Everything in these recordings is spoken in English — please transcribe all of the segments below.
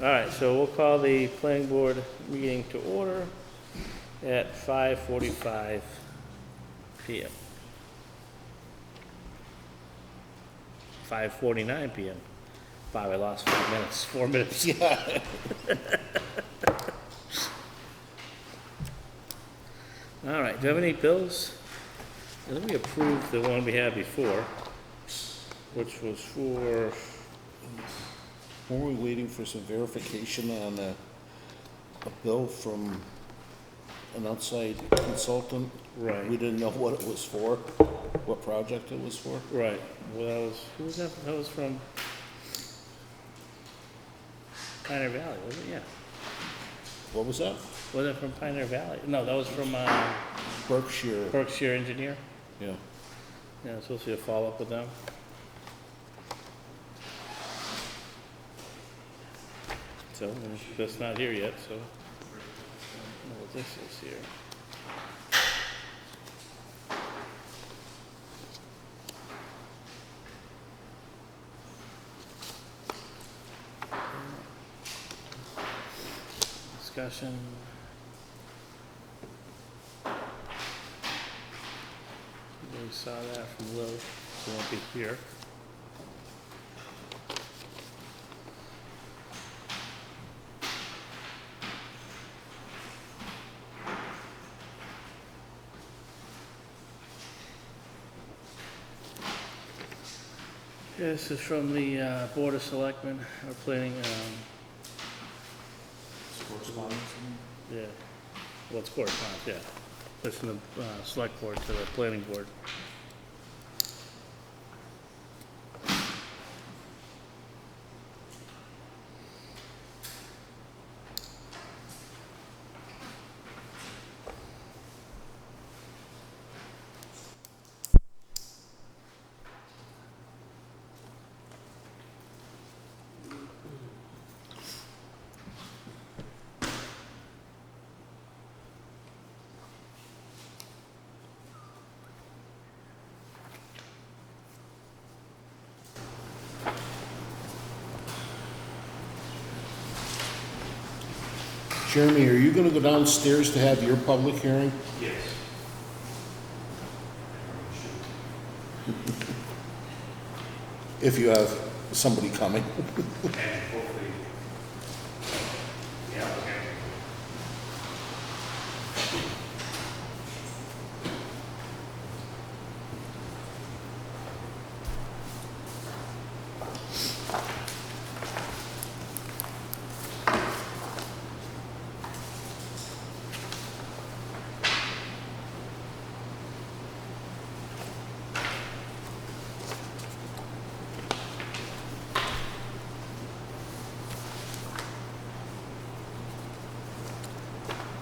All right, so we'll call the planning board meeting to order at 5:45 PM. 5:49 PM. Wow, I lost 5 minutes, 4 minutes. Yeah. All right, do you have any bills? I think we approved the one we had before, which was for, Weren't we waiting for some verification on a bill from an outside consultant? Right. We didn't know what it was for, what project it was for. right, well, that was, who was that? That was from Pioneer Valley, wasn't it? Yeah. What was that? Was it from Pioneer Valley? No, that was from Berkshire. Berkshire Engineer. Yeah. Yeah, it's supposed to be a follow-up with them. So, that's not here yet, so. I don't know what this is here. Discussion. We saw that from Lil, so it won't be here. This is from the Board of Selectmen, or planning, Correspondence? yeah, well, it's correspondence, yeah. It's from the Select Board to the Planning Board. Jeremy, are you gonna go downstairs to have your public hearing? Yes. If you have somebody coming?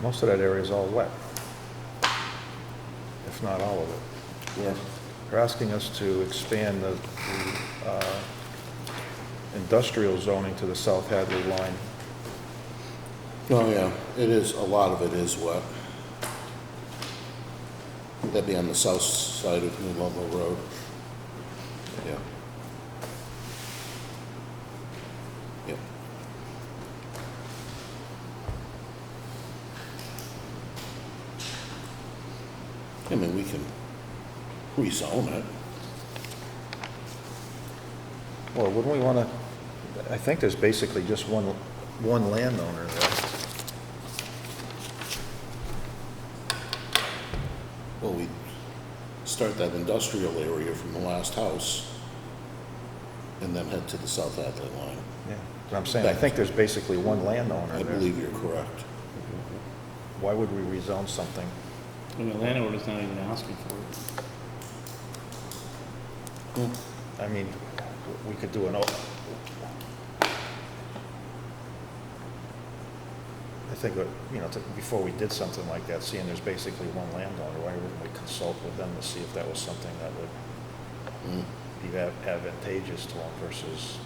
Most of that area is all wet, if not all of it. Yeah. They're asking us to expand the industrial zoning to the South Hadley line. Oh, yeah, it is, a lot of it is wet. That'd be on the south side of New Ludlow Road. Yeah. Yeah. I mean, we can rezone it. Well, wouldn't we want to, I think there's basically just one landowner there. Well, we start that industrial area from the last house and then head to the South Hadley line. Yeah, but I'm saying, I think there's basically one landowner I there. believe you're correct. Why would we rezone something? And the landowner's not even asking for it. I mean, we could do an, I think, before we did something like that, seeing there's basically one landowner, why wouldn't we consult with them to see if that was something that would be advantageous to them versus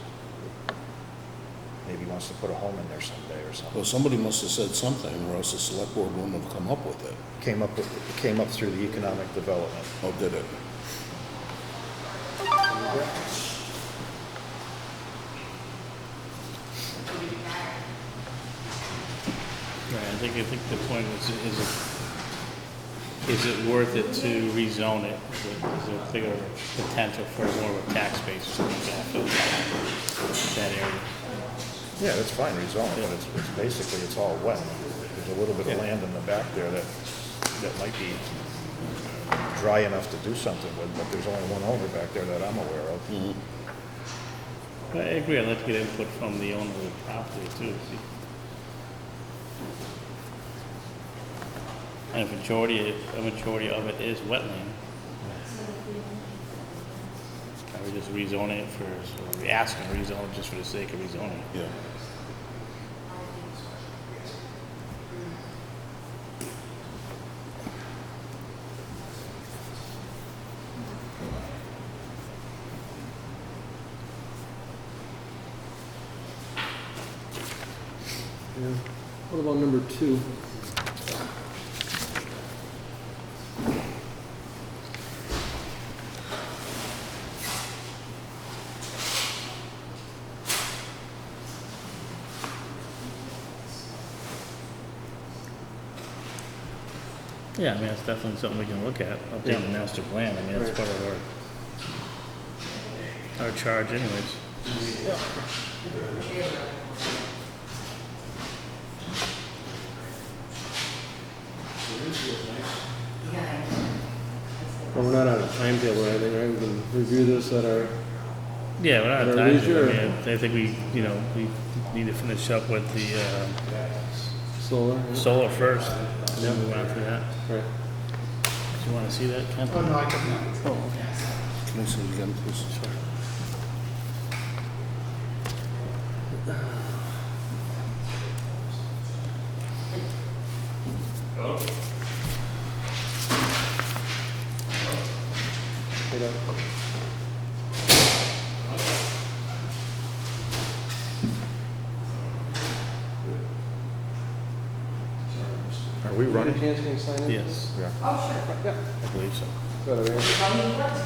maybe wants to put a home in there someday or something. Well, somebody must have said something, or else the select board wouldn't have come up with it. It came up through the economic development. Oh, did it? I think the point is it worth it to rezone it? Is there a bigger potential for more of a tax base or something like that for that area? Yeah, that's fine, rezone, but it's basically, it's all wet. There's a little bit of Yeah. land in the back there that might be dry enough to do something with, but there's only one owner back there that I'm aware of. But I agree, I'd like to get input from the owner of the property too. And a majority of it is wetland. Are we just rezoning it or are we asking to rezone it just for the sake of rezoning? Yeah. Yeah. What about number 2? Yeah, I mean, that's definitely something we can look at, update the master plan, I mean, that's part of our charge anyways. Well, we're not on a timetable or anything, right? We can review this at our, Yeah, we're not At out of our time, leisure, I mean, I think we need to finish up with the, solar. Yeah. solar first, and Yeah. then move on to that. Right. Do you wanna see that, Ken? Oh, no, I can, Oh, okay. Can I see it again, please? Sure. Hold on. Are we running? Chance, can you sign in? Yes, Yeah. Yeah. I believe so. Got it, right?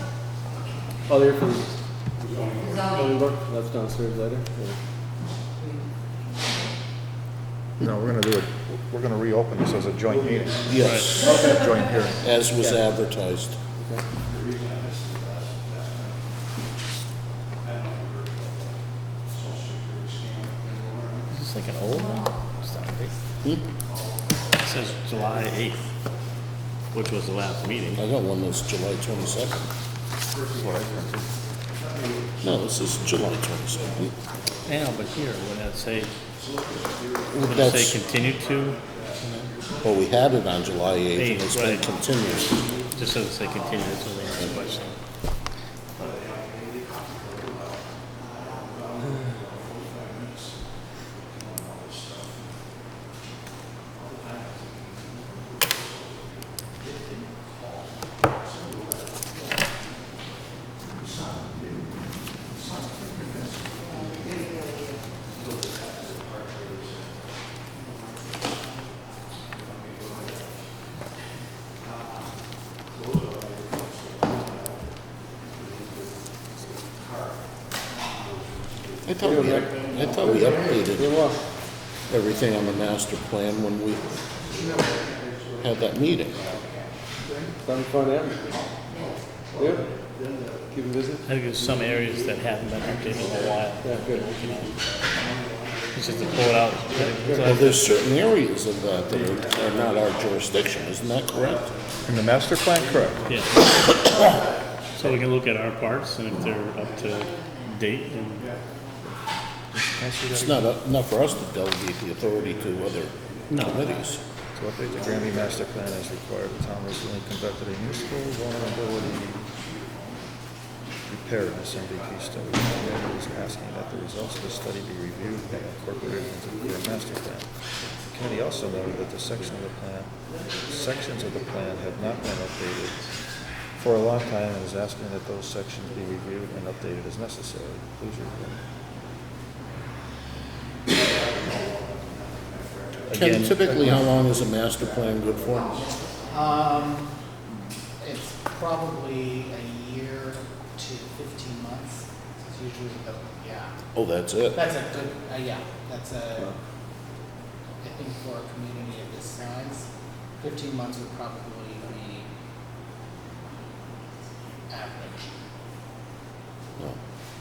Oh, they're from zoning board? That's downstairs later? No, we're gonna do it, we're gonna reopen this as a joint meeting, Yes, a joint hearing. as was advertised. Okay. Is this like an old one? It's not big. It says July 8th, which was the last meeting. I got one that's July 22nd. What I printed. No, this is July 22nd. Yeah, but here, would that say, would it That's, say continue to? well, we had it on July 8th, and it's been Right. continued. Just doesn't say continue, that's only one question. I thought we updated You're welcome. everything on the master plan when we had that meeting. Down front end? Yeah? Keep it busy? I think there's some areas that haven't been updated in a while. Yeah, good. It's just to pull it out. Well, there's certain areas of that that are not our jurisdiction, isn't that correct? In the master plan, correct? Yeah. So we can look at our parts and if they're up to date and It's not for us to delegate the authority to other committees. To update the Granby master plan as required, the town recently conducted a municipal vulnerability preparedness MVP study. Granby is asking that the results of the study be reviewed and incorporated into the current master plan. The committee also noted that the sections of the plan have not been updated for a long time and is asking that those sections be reviewed and updated as necessary. Please review. Ken, typically, how long is a master plan good for? it's probably a year to 15 months. It's usually the, yeah. Oh, that's it. That's a good, yeah, that's a, I think for a community of this size, 15 months would probably be average. No,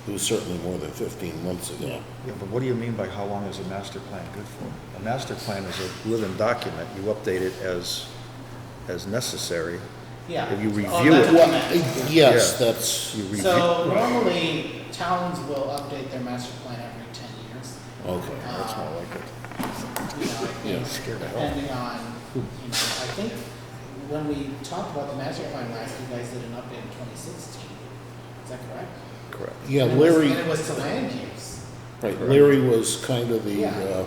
it was certainly more than 15 months ago. Yeah. Yeah, but what do you mean by how long is a master plan good for? A master plan is a living document. You update it as necessary. Yeah. If you Oh, review that's it. what I meant. Yes, Yeah. that's, You review. So normally, towns will update their master plan every 10 years. okay. That's more like it. You know, I Yeah. think Scared the hell. depending on, I think when we talked about the master plan last, you guys did an update in 2016. Is that correct? Correct. Yeah, And it was- Larry, And it was to land use. right, Larry was kind of the Yeah.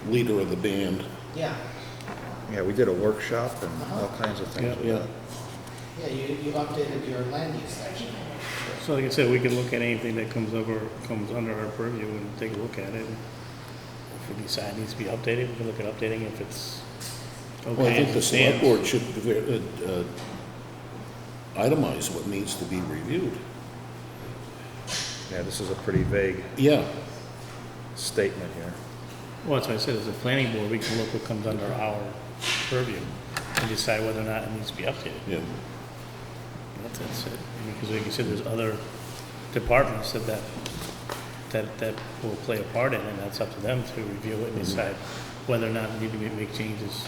leader of the band. Yeah, Yeah, we did a workshop and all kinds of things with Yeah, that. yeah, you updated your land use section. So like I said, we can look at anything that comes under our purview and take a look at it. If we decide it needs to be updated, we can look at updating it if it's okay. Well, I think as the it select stands. board should itemize what needs to be reviewed. Yeah, this is a pretty vague Yeah, statement here. Well, that's what I said, as a planning board, we can look what comes under our purview and decide whether or not it needs to be updated. yeah. That's it. Because like you said, there's other departments that will play a part in it, and that's up to them to review it and decide whether or not we need to make changes.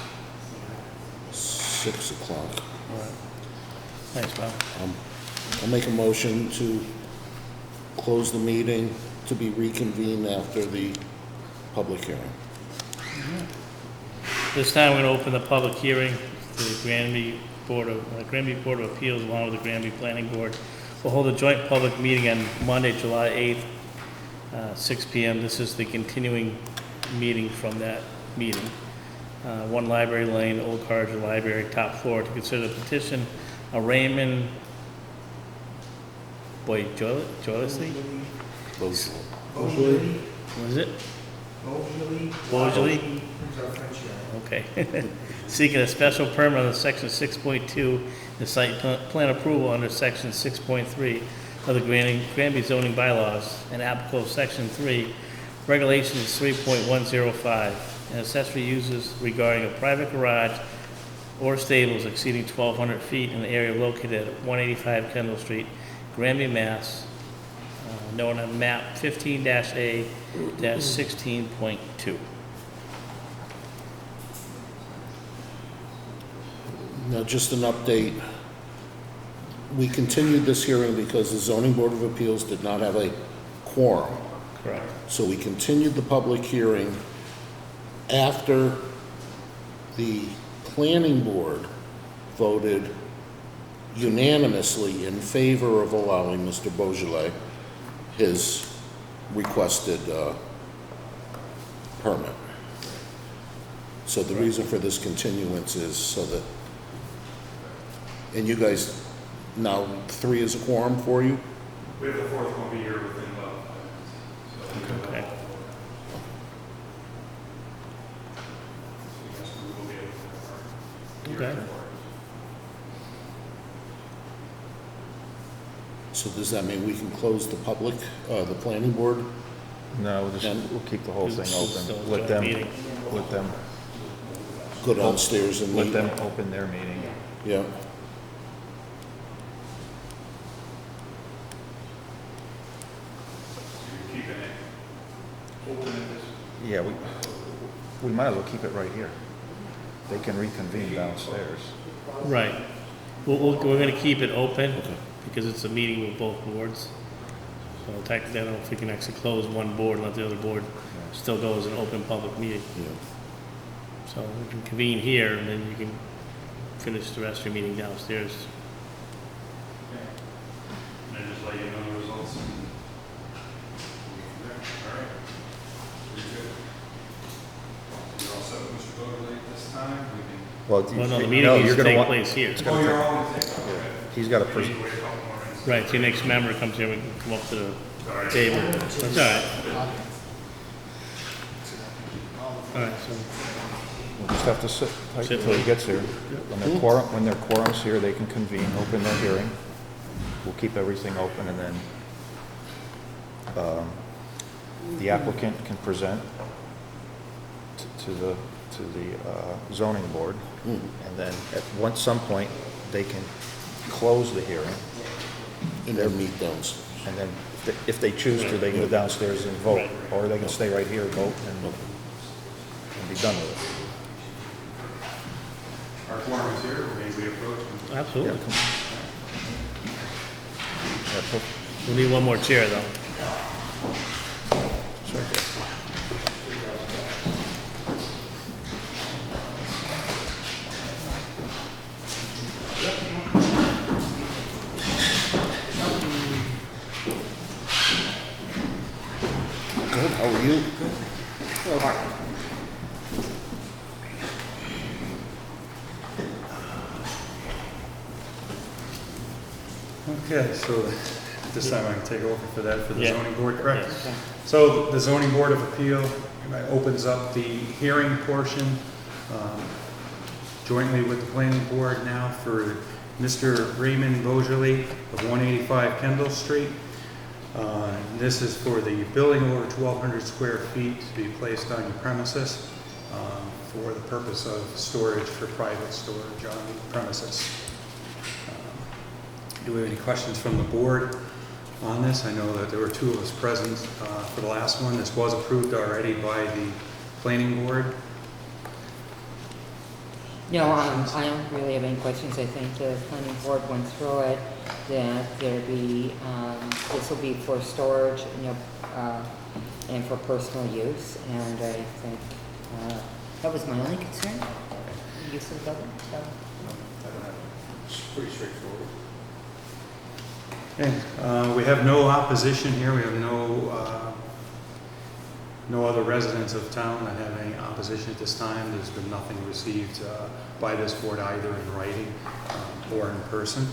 6 o'clock. All right. Thanks, Bob. I'll make a motion to close the meeting to be reconvened after the public hearing. This time, we're going to open the public hearing to the Granby Board of Appeals, along with the Granby Planning Board. We'll hold a joint public meeting on Monday, July 8th, 6 p.m. This is the continuing meeting from that meeting. 1 Library Lane, Old Carter Library, top floor, to consider the petition of Raymond Joycey? Those, What is it? Beaujolais? Okay. Seeking a special permit under section 6.2, the site plan approval under section 6.3 of the Granby zoning bylaws and applicable section 3, regulations 3.105, and accessory uses regarding a private garage or stables exceeding 1,200 feet in the area located at 185 Kendall Street, Granby, Mass., known on map 15-A-16.2. now, just an update. We continued this hearing because the zoning board of appeals did not have a quorum. Correct. So we continued the public hearing after the planning board voted unanimously in favor of allowing Mr. Beaujolais his requested permit. So the reason for this continuance is so that, and you guys, now 3 is a quorum for you? We have the 4th one be here within about 5 minutes. Okay. So we will be able to Okay. So does that mean we can close the public, the planning board? No, And- we'll keep the whole thing Still open. joint meeting. Let them, Go downstairs and let meet? them open their meeting. Yeah. You're keeping it open at this. Yeah, we might as well keep it right here. They can reconvene downstairs. Right. We're gonna keep it open because it's a meeting with both boards. So technically, I don't know if we can actually close one board and let the other board still go as an open public meeting. Yeah. So we can convene here and then you can finish the rest of your meeting downstairs. And then just let you know the results. All right. Pretty good. You're all set with Mr. Beaujolais this time? We can. Well, Well, no, the meeting needs you're to gonna take want- place here. it's gonna Oh, you're take- all gonna take, okay. He's got a We person. need to wait a couple more minutes. Right, so your next member comes here, we can come up to the table. That's all right. All right, so, We'll just have to sit tight Sit until he tight. gets here. When their quorum's here, they can convene, open their hearing. We'll keep everything open and then the applicant can present to the zoning board, Mhm. and then at some point, they can close the hearing, And then meet those. and then if they choose to, they can go downstairs and vote, Right. or they can stay right here, vote, and be done with it. Our quorum is here, may we approach? Absolutely. Yeah, put- We need one more chair, though. sure. Good, how are you? Okay, so at this time I can take over for that, for the Yeah. zoning board, correct? Yes. So the zoning board of appeal opens up the hearing portion jointly with the planning board now for Mr. Raymond Bogerly of 185 Kendall Street. This is for the building over 1,200 square feet to be placed on your premises for the purpose of storage for private storage on the premises. Do we have any questions from the board on this? I know that there were two of us present for the last one. This was approved already by the planning board. No, I don't really have any questions. I think the planning board went through it, that there be, this will be for storage, and for personal use, and I think, that was my only concern. Use of the building, so. It's pretty straightforward. Okay, we have no opposition here. We have no other residents of town that have any opposition at this time. There's been nothing received by this board either in writing or in person.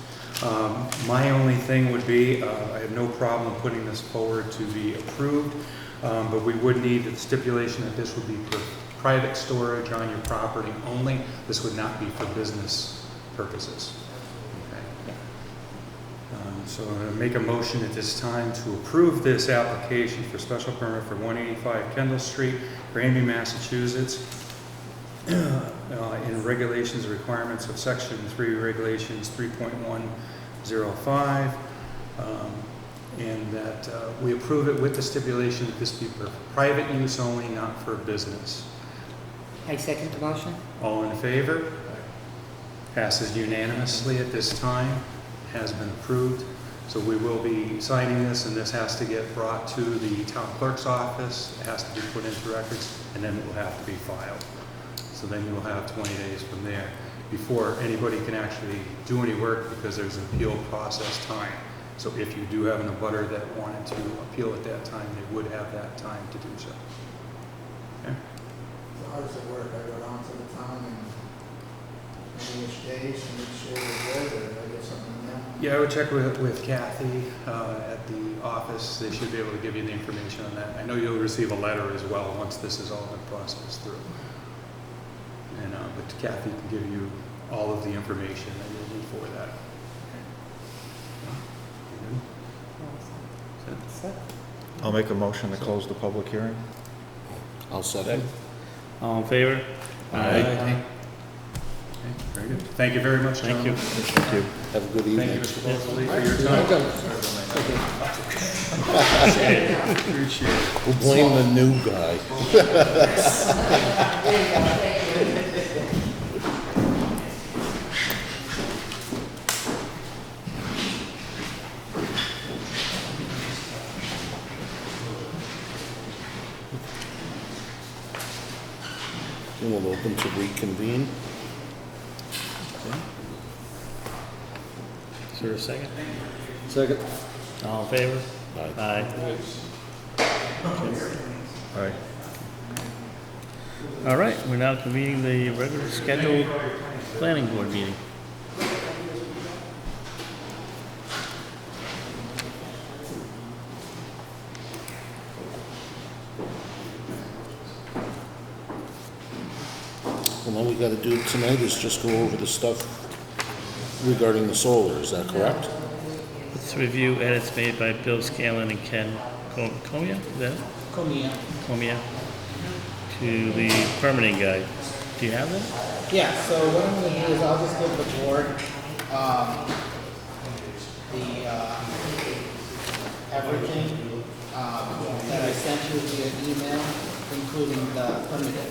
My only thing would be, I have no problem putting this forward to be approved, but we would need the stipulation that this would be for private storage on your property only. This would not be for business purposes. Okay. So I'm going to make a motion at this time to approve this application for special permit for 185 Kendall Street, Granby, Massachusetts, in regulations and requirements of Section 3, Regulations 3.105, and that we approve it with the stipulation that this be for private use only, not for business. I second the motion. All in favor? Passes unanimously at this time, has been approved. So we will be signing this, and this has to get brought to the town clerk's office. It has to be put into records, and then it will have to be filed. So then you'll have 20 days from there before anybody can actually do any work, because there's an appeal process time. So if you do have an abutter that wanted to appeal at that time, they would have that time to do so. Okay? So how does it work? I go down to the town and maybe which days and make sure they're good, or I get something in there? Yeah, I would check with Kathy at the office. They should be able to give you the information on that. I know you'll receive a letter as well once this is all been processed through. And but Kathy can give you all of the information that you'll need for that. I'll make a motion to close the public hearing. I'll second. All in favor? Okay, very good. Thank you very much, Thank gentlemen. you. Thank you. Have a good Thank you, evening. Mr. Mosley, for your time. Appreciate it. We'll blame the new guy. And we'll open to reconvene. Is there a second? Second. All in favor? Aye. Aye. All right. All right, we're now convening the regular scheduled planning board meeting. And all we gotta do tonight is just go over the stuff regarding the solar, is that correct? Let's review edits made by Bill Scanlon and Ken Comia, is that it? Comia. Comia, to the permitting guide. Do you have that? Yeah, so what I'm gonna do is I'll just give the board, everything, that I sent you via email, including the permit.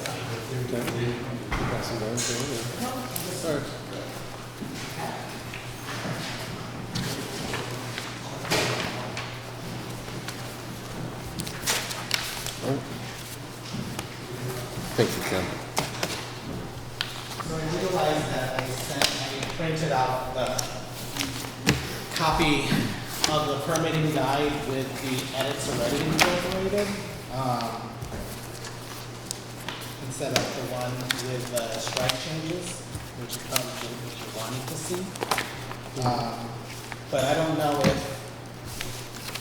Sure. Thank you, Ken. So I realized that I printed out the copy of the permitting guide with the edits already incorporated, instead of the one with the strike changes, which is probably what you wanted to see. But I don't know if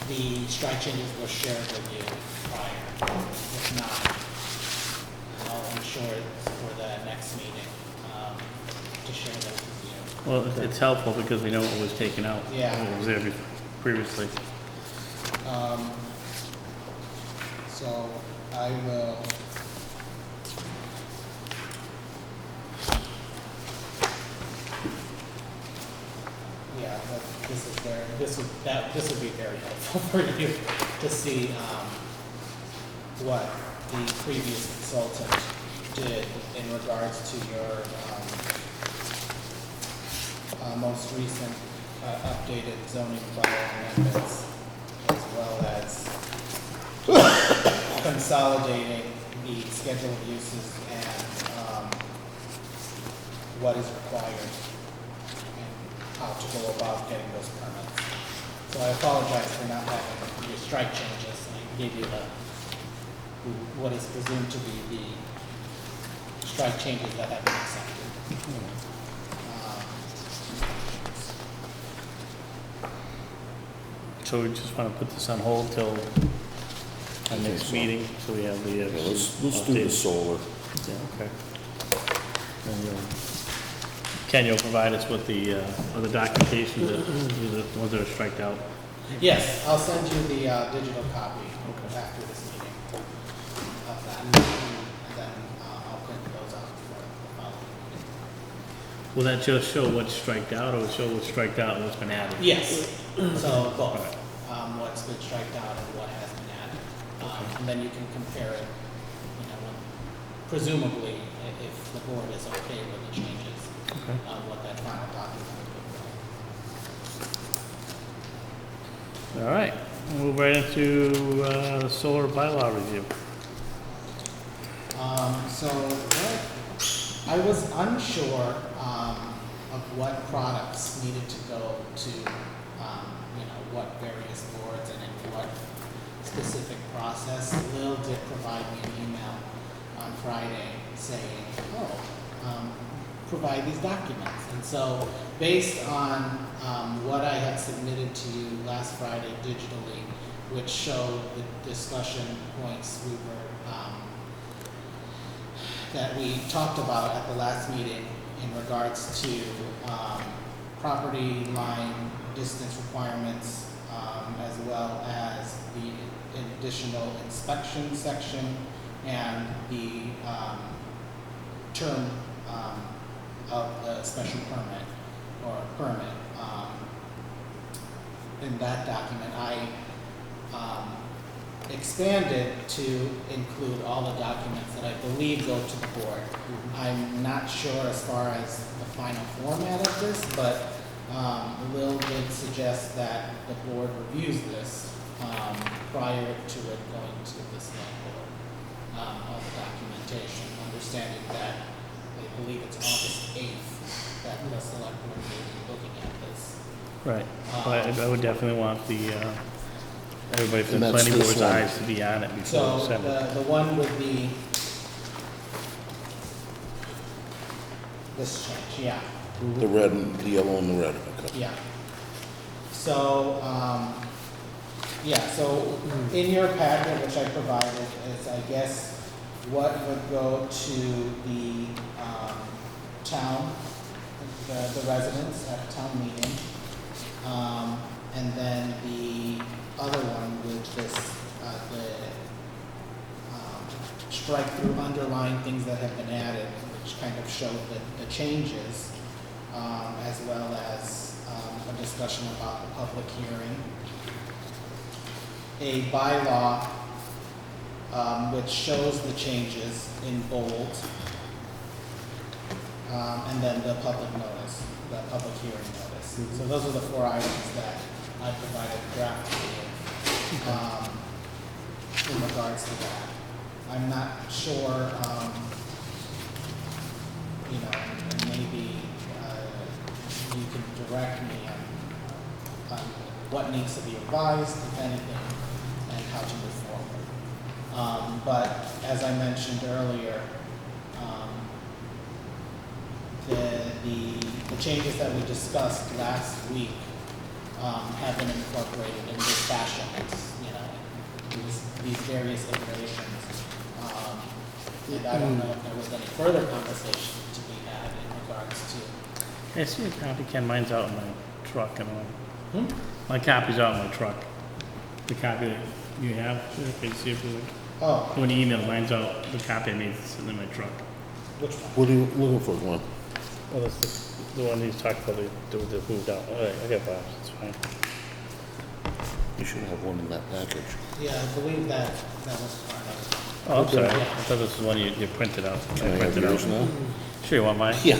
the strike changes were shared with you prior. If not, I'll ensure it's for the next meeting, to share those with you. Well, it's helpful because we know what was taken out. Yeah. What was there previously. So I will. Yeah, but this would be very helpful for you to see, what the previous consultant did in regards to your, most recent, updated zoning bylaw amendments, as well as consolidating the schedule of uses and, what is required and how to go about getting those permits. So I apologize for not having your strike changes. I gave you what is presumed to be the strike changes that have been accepted. So we just want to put this on hold till our think next so. meeting, so we have the. Yeah, let's do the solar. Yeah, okay. And Ken, you'll provide us with the documentation that, the ones that are striked out. Yes, I'll send you the digital copy after this meeting of that. And then I'll print those out for the following meeting. Will that just show what's striked out, or will it show what's striked out and what's been added? Yes, so both, what's been striked out and what has been added. And then you can compare it, you know, presumably, if the board is okay with the changes, Okay. what that final document would look like. All right, we'll move right into the solar bylaw review. So I was unsure of what products needed to go to, you know, what various boards and in what specific process. Lil did provide me an email on Friday saying, provide these documents. And so based on what I had submitted to you last Friday digitally, which showed the discussion points we were that we talked about at the last meeting in regards to property line distance requirements, as well as the additional inspection section and the term of the special permit or permit. In that document, I expanded to include all the documents that I believe go to the board. I'm not sure as far as the final format of this, but Lil did suggest that the board reviews this prior to it going to the select board, all the documentation, understanding that I believe it's August 8th that the select board will be looking at this. Right, but I would definitely want the, everybody from And the that's planning this board's one. eyes to be on it before So December. the one with this change, yeah. The red and the yellow and the red. Okay. Yeah. So, so in your packet, which I provided, is I guess what would go to the town, the residents at a town meeting. And then the other one with this, the strike through, underline things that have been added, which kind of show the changes, as well as a discussion about the public hearing. A bylaw which shows the changes in bold, and then the public notice, the public hearing notice. So those are the 4 items that I provided draft to you in regards to that. I'm not sure, you know, and maybe you can direct me on what needs to be revised, if anything, and how to move forward. But as I mentioned earlier, the changes that we discussed last week have been incorporated in this fashion. It's, you know, these various iterations. And I don't know if there was any further conversation to be had in regards to. I see a copy, Ken, mine's out in my truck and all. My copy's out in my truck. The copy that you have, can you see if you Oh, when you email, mine's out, the copy I made is sitting in my truck. which one? What are you looking for, Glenn? Oh, that's the one he's talked about, the moved out. All right, I got Bob's, it's fine. You should have one in that package. Yeah, I believe that was part of it. Oh, I'm sorry, I Yeah. thought this was one you printed out. Can I have printed yours out. now? Sure, you want mine? Yeah.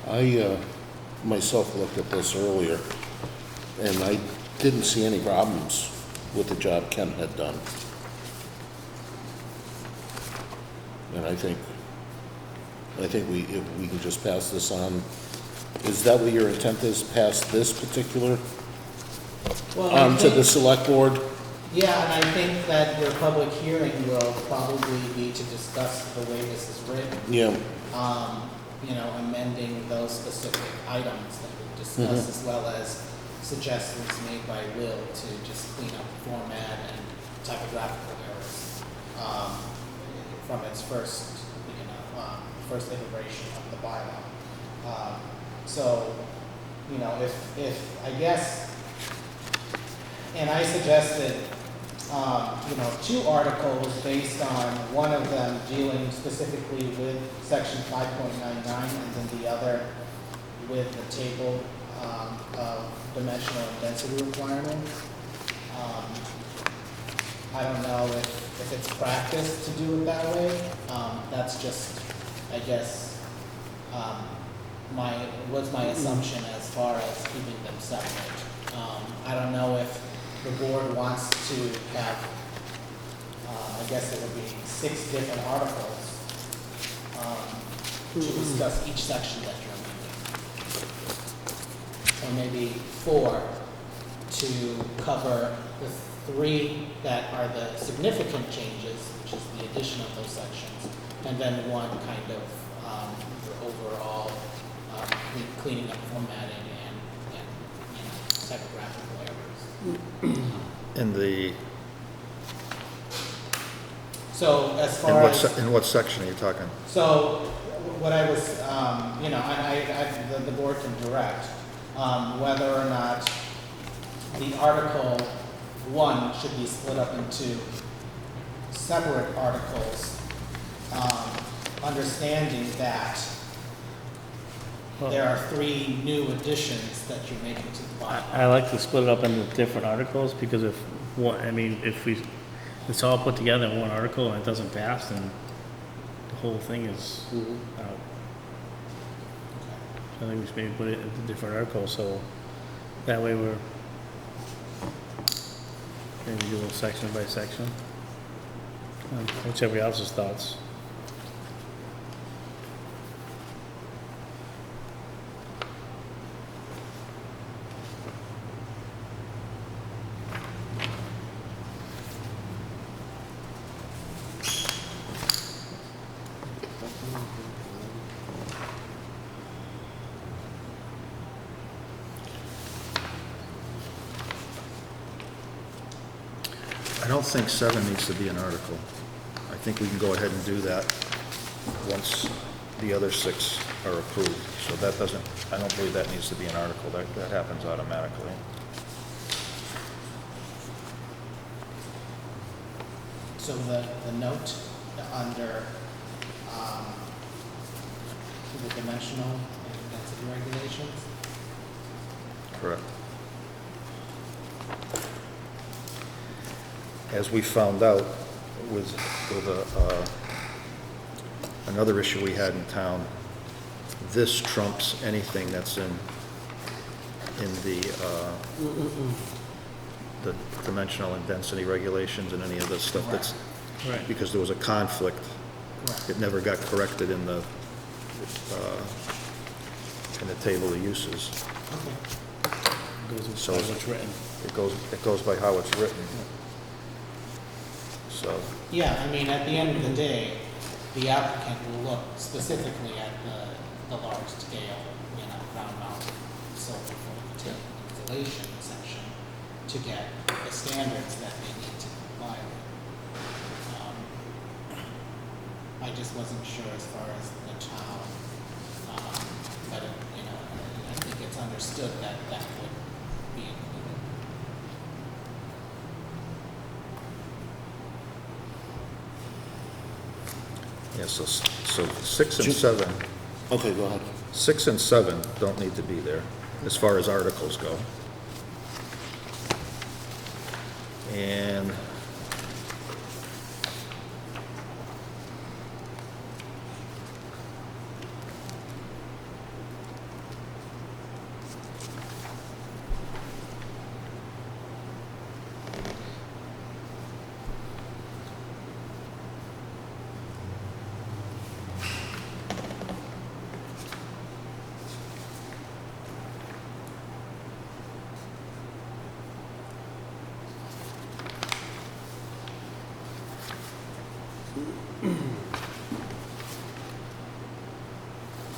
I myself looked at this earlier, and I didn't see any problems with the job Ken had done. And I think if we can just pass this on, is that what your intent is, pass this particular Well, on to the select board? Yeah, and I think that your public hearing will probably be to discuss the way this is written. Yeah, You know, amending those specific items that we discussed, as well as suggestions made by Will to just clean up format and typographical errors from its first, first iteration of the bylaw. So, you know, if I guess, and I suggested, 2 articles based on one of them dealing specifically with section 5.99 and then the other with the table of dimensional and density requirements. I don't know if it's practice to do it that way. That's just, I guess, was my assumption as far as keeping them separate. I don't know if the board wants to have, I guess it would be 6 different articles to discuss each section that you're amending. Or maybe 4 to cover the 3 that are the significant changes, which is the addition of those sections, and then 1 kind of your overall cleaning up formatting and typographical errors. In the, So as far as, in what section are you talking? so what I was, the board can direct whether or not the Article 1 should be split up into separate articles, understanding that there are 3 new additions that you're making to the bylaw. I like to split it up into different articles, because if one, if it's all put together in one article and it doesn't pass, then the whole thing is out. I think we should maybe put it into different articles, so that way we're, maybe do a little section by section. What's everybody else's thoughts? I don't think 7 needs to be an article. I think we can go ahead and do that once the other 6 are approved. So that doesn't, I don't believe that needs to be an article. That happens automatically. So the note under, the dimensional and density regulations, Correct. As we found out with another issue we had in town, this trumps anything that's in the dimensional and density regulations and any of this stuff that's, Right. because there was a conflict. correct? It never got corrected in the table of uses. Okay. Goes with So how it's written. It goes by how it's written. So, Yeah, I mean, at the end of the day, the applicant will look specifically at the large scale, ground mount solar photovoltaic installation section to get the standards that they need to comply with. I just wasn't sure as far as the town, but, I think it's understood that that would be included. yeah, so 6 and 7, Okay, go ahead. 6 and 7 don't need to be there as far as articles go. And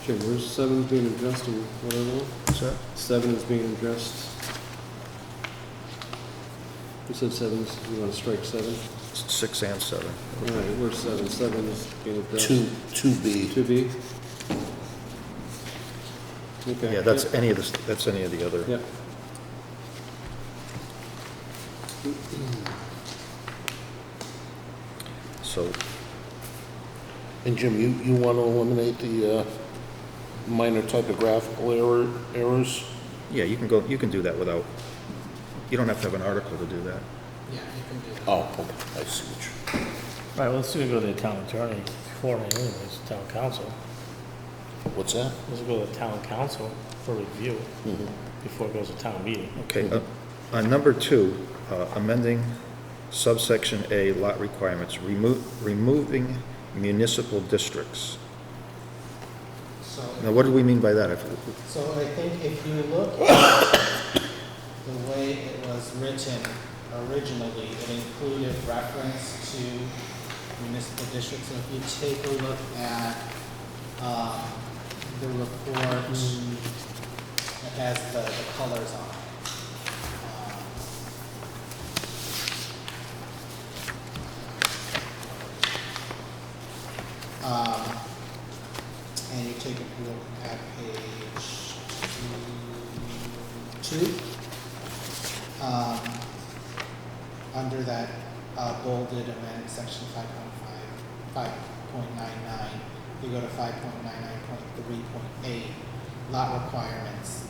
Jim, where's 7 being addressed and what other one? what's that? 7 is being addressed. You said 7, you want to strike 7? 6 and 7. All right, where's 7? 7 is being addressed. 2B. 2B? Okay. Yeah, that's any of the other. Yep. So, And Jim, you want to eliminate the minor typographical errors? yeah, you can do that without, you don't have to have an article to do that. Yeah, you can do that. Oh, okay, I see what you... Right, well, let's go to the town attorney for it anyways, town council. What's that? Let's go to the town council for review Mhm. before it goes to town meeting. Okay, on number 2, amending subsection A lot requirements, removing municipal districts. So, Now, what do we mean by that? so I think if you look at the way it was written originally, it included reference to municipal districts. So if you take a look at the report that has the colors on it. And you take a look at page 2, under that bolded amendment, section 5.99, you go to 5.99.3.8, lot requirements.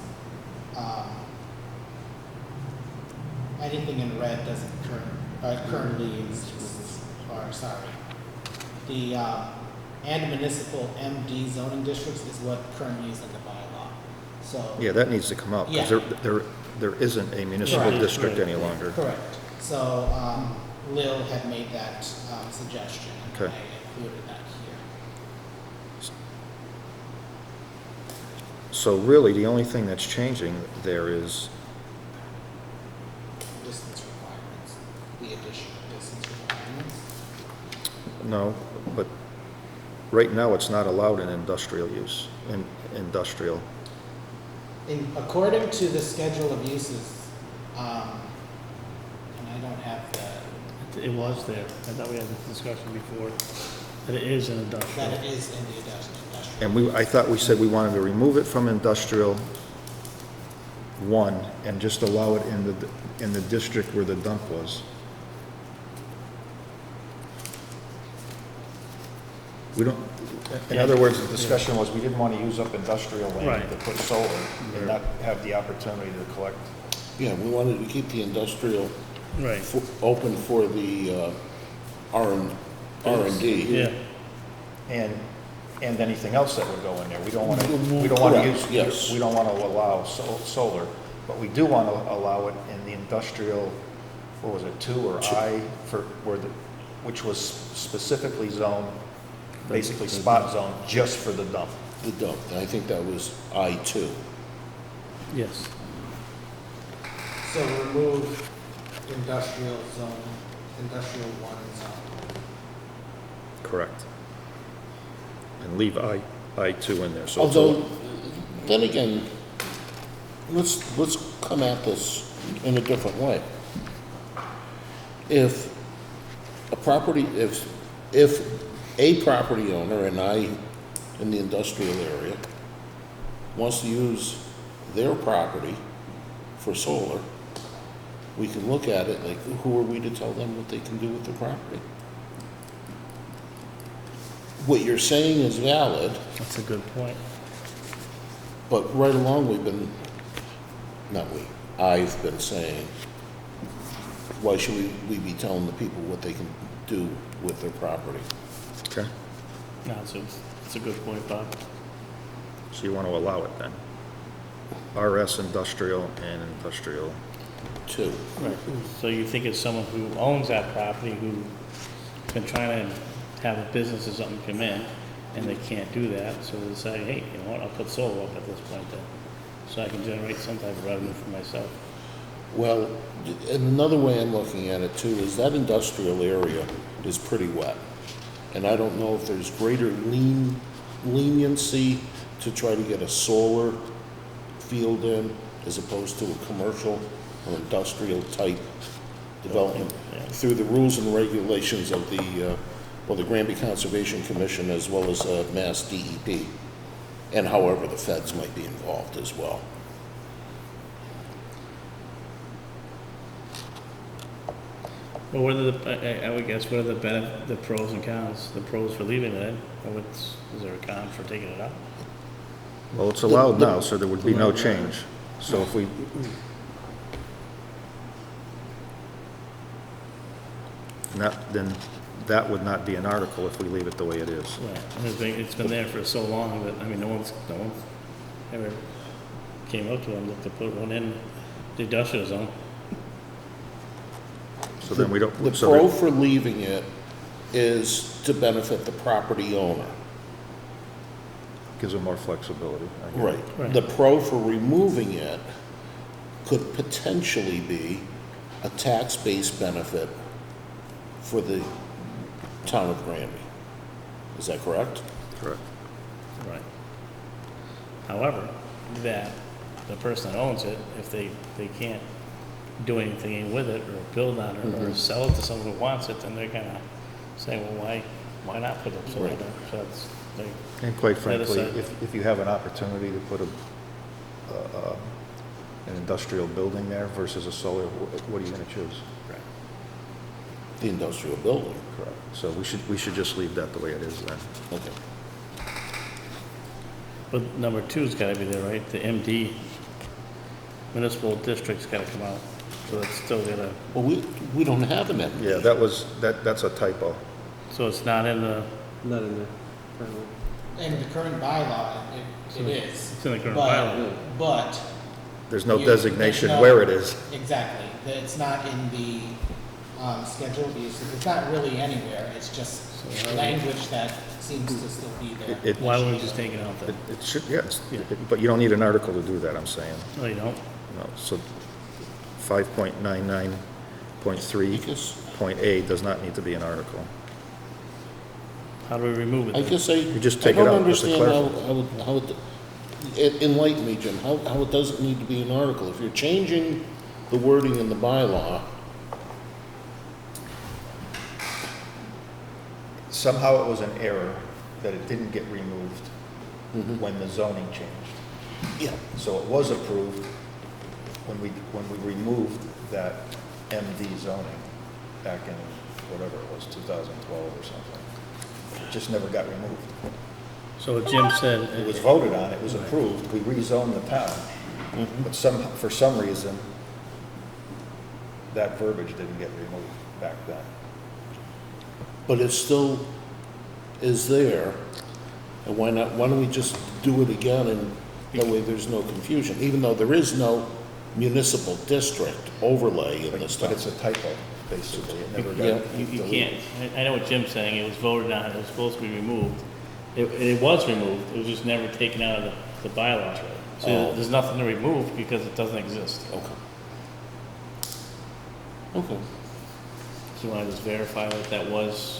Anything in red doesn't currently exist, or sorry. The and municipal MD zoning districts is what currently is in the bylaw. So Yeah, that needs to come out, because Yeah. there isn't a municipal Right, district right. any longer. correct. So Lil had made that suggestion, and Okay. I included that here. So really, the only thing that's changing there is, Distance requirements, the additional distance requirements. no, but right now it's not allowed in industrial use, in industrial. According to the schedule of uses, and I don't have the, It was there. I thought we had this discussion before, that it is an industrial. that it is in the industrial. And I thought we said we wanted to remove it from industrial 1 and just allow it in the district where the dump was. We don't, in other words, the discussion was we didn't want to use up industrial land Right. to put solar and not have the opportunity to collect. Yeah, we wanted to keep the industrial Right, open for the R&D. yeah. And anything else that would go in there. We don't want to Correct, use, yes. we don't want to allow solar, but we do want to allow it in the industrial, what was it, 2 or I, which was specifically zoned, basically spot zone just for the dump. The dump, and I think that was I-2. Yes. So remove industrial zone, industrial 1 zone. Correct. And leave I-2 in there, so. it's Although, then again, let's come at this in a different way. If a property owner, and I, in the industrial area, wants to use their property for solar, we can look at it like, who are we to tell them what they can do with their property? What you're saying is valid, That's a good point. but right along I've been saying, why should we be telling the people what they can do with their property? Okay, No, it's a good point, Bob. so you want to allow it then? RS industrial and industrial. Too. Right. So you think it's someone who owns that property, who's been trying to have a business or something come in, and they can't do that, so they say, hey, you know what, I'll put solar up at this point then, so I can generate some type of revenue for myself. Well, and another way I'm looking at it too is that industrial area is pretty wet. And I don't know if there's greater leniency to try to get a solar field in as opposed to a commercial or industrial type development Yeah. through the rules and regulations of the Granby Conservation Commission as well as Mass DEP. And however the feds might be involved as well. Well, what are I would guess, what are the pros and cons? The pros for leaving it in, or is there a con for taking it out? Well, it's allowed now, so there would be no change. So if we, then that would not be an article if we leave it the way it is. Right, and it's been there for so long that, I mean, no one's ever came up to them to put one in the industrial zone. So then we don't. The so pro that- for leaving it is to benefit the property owner. Gives them more flexibility. I guess. Right. Right. The pro for removing it could potentially be a tax-based benefit for the town of Granby. Is that correct? Correct. Right. However, that the person that owns it, if they can't do anything with it or build on it or sell it to someone who wants it, then they're gonna say, well, why not put up solar Right. there? So it's, they, And quite Let us frankly, say- if you have an opportunity to put an industrial building there versus a solar, what are you gonna choose? The industrial building. Correct. So we should just leave that the way it is then. Okay. but number two's gotta be there, right? The MD, municipal district's gotta come out, so it's still gotta, Well, we don't have an MD. Yeah, that's a typo. so it's not in the, Not in there. Apparently. In the current bylaw, it is. it's in the current But- bylaw. There's no You- designation there's no- where it is. Exactly, it's not in the scheduled uses. It's not really anywhere, it's just language that seems to still be there. Why don't we just take it out then? It should, yes, Yeah. but you don't need an article to do that, I'm saying. No, you don't? No, so 5.99.3. Because Point A does not need to be an article. How do we remove it I then? guess You just I take it don't out, just to understand clarify. how enlighten me, Jim, how it doesn't need to be an article. If you're changing the wording in the bylaw, Somehow it was an error that it didn't get removed Mhm. when the zoning changed. yeah, So it was approved when we removed that MD zoning back in whatever it was, 2012 or something. It just never got removed. So what Jim said, It was voted on, it was approved, we rezoned the town. But for some reason, that verbiage didn't get removed back then. but it still is there. And why don't we just do it again, and that way there's no confusion, even though there is no municipal district overlay in this But town. it's a typo, basically, it never Yeah. got. you can't, I know what Jim's saying, it was voted on, it was supposed to be removed. It was removed, it was just never taken out of the bylaw. So Oh. there's nothing to remove because it doesn't exist. Okay. Okay. So you wanna just verify that that was,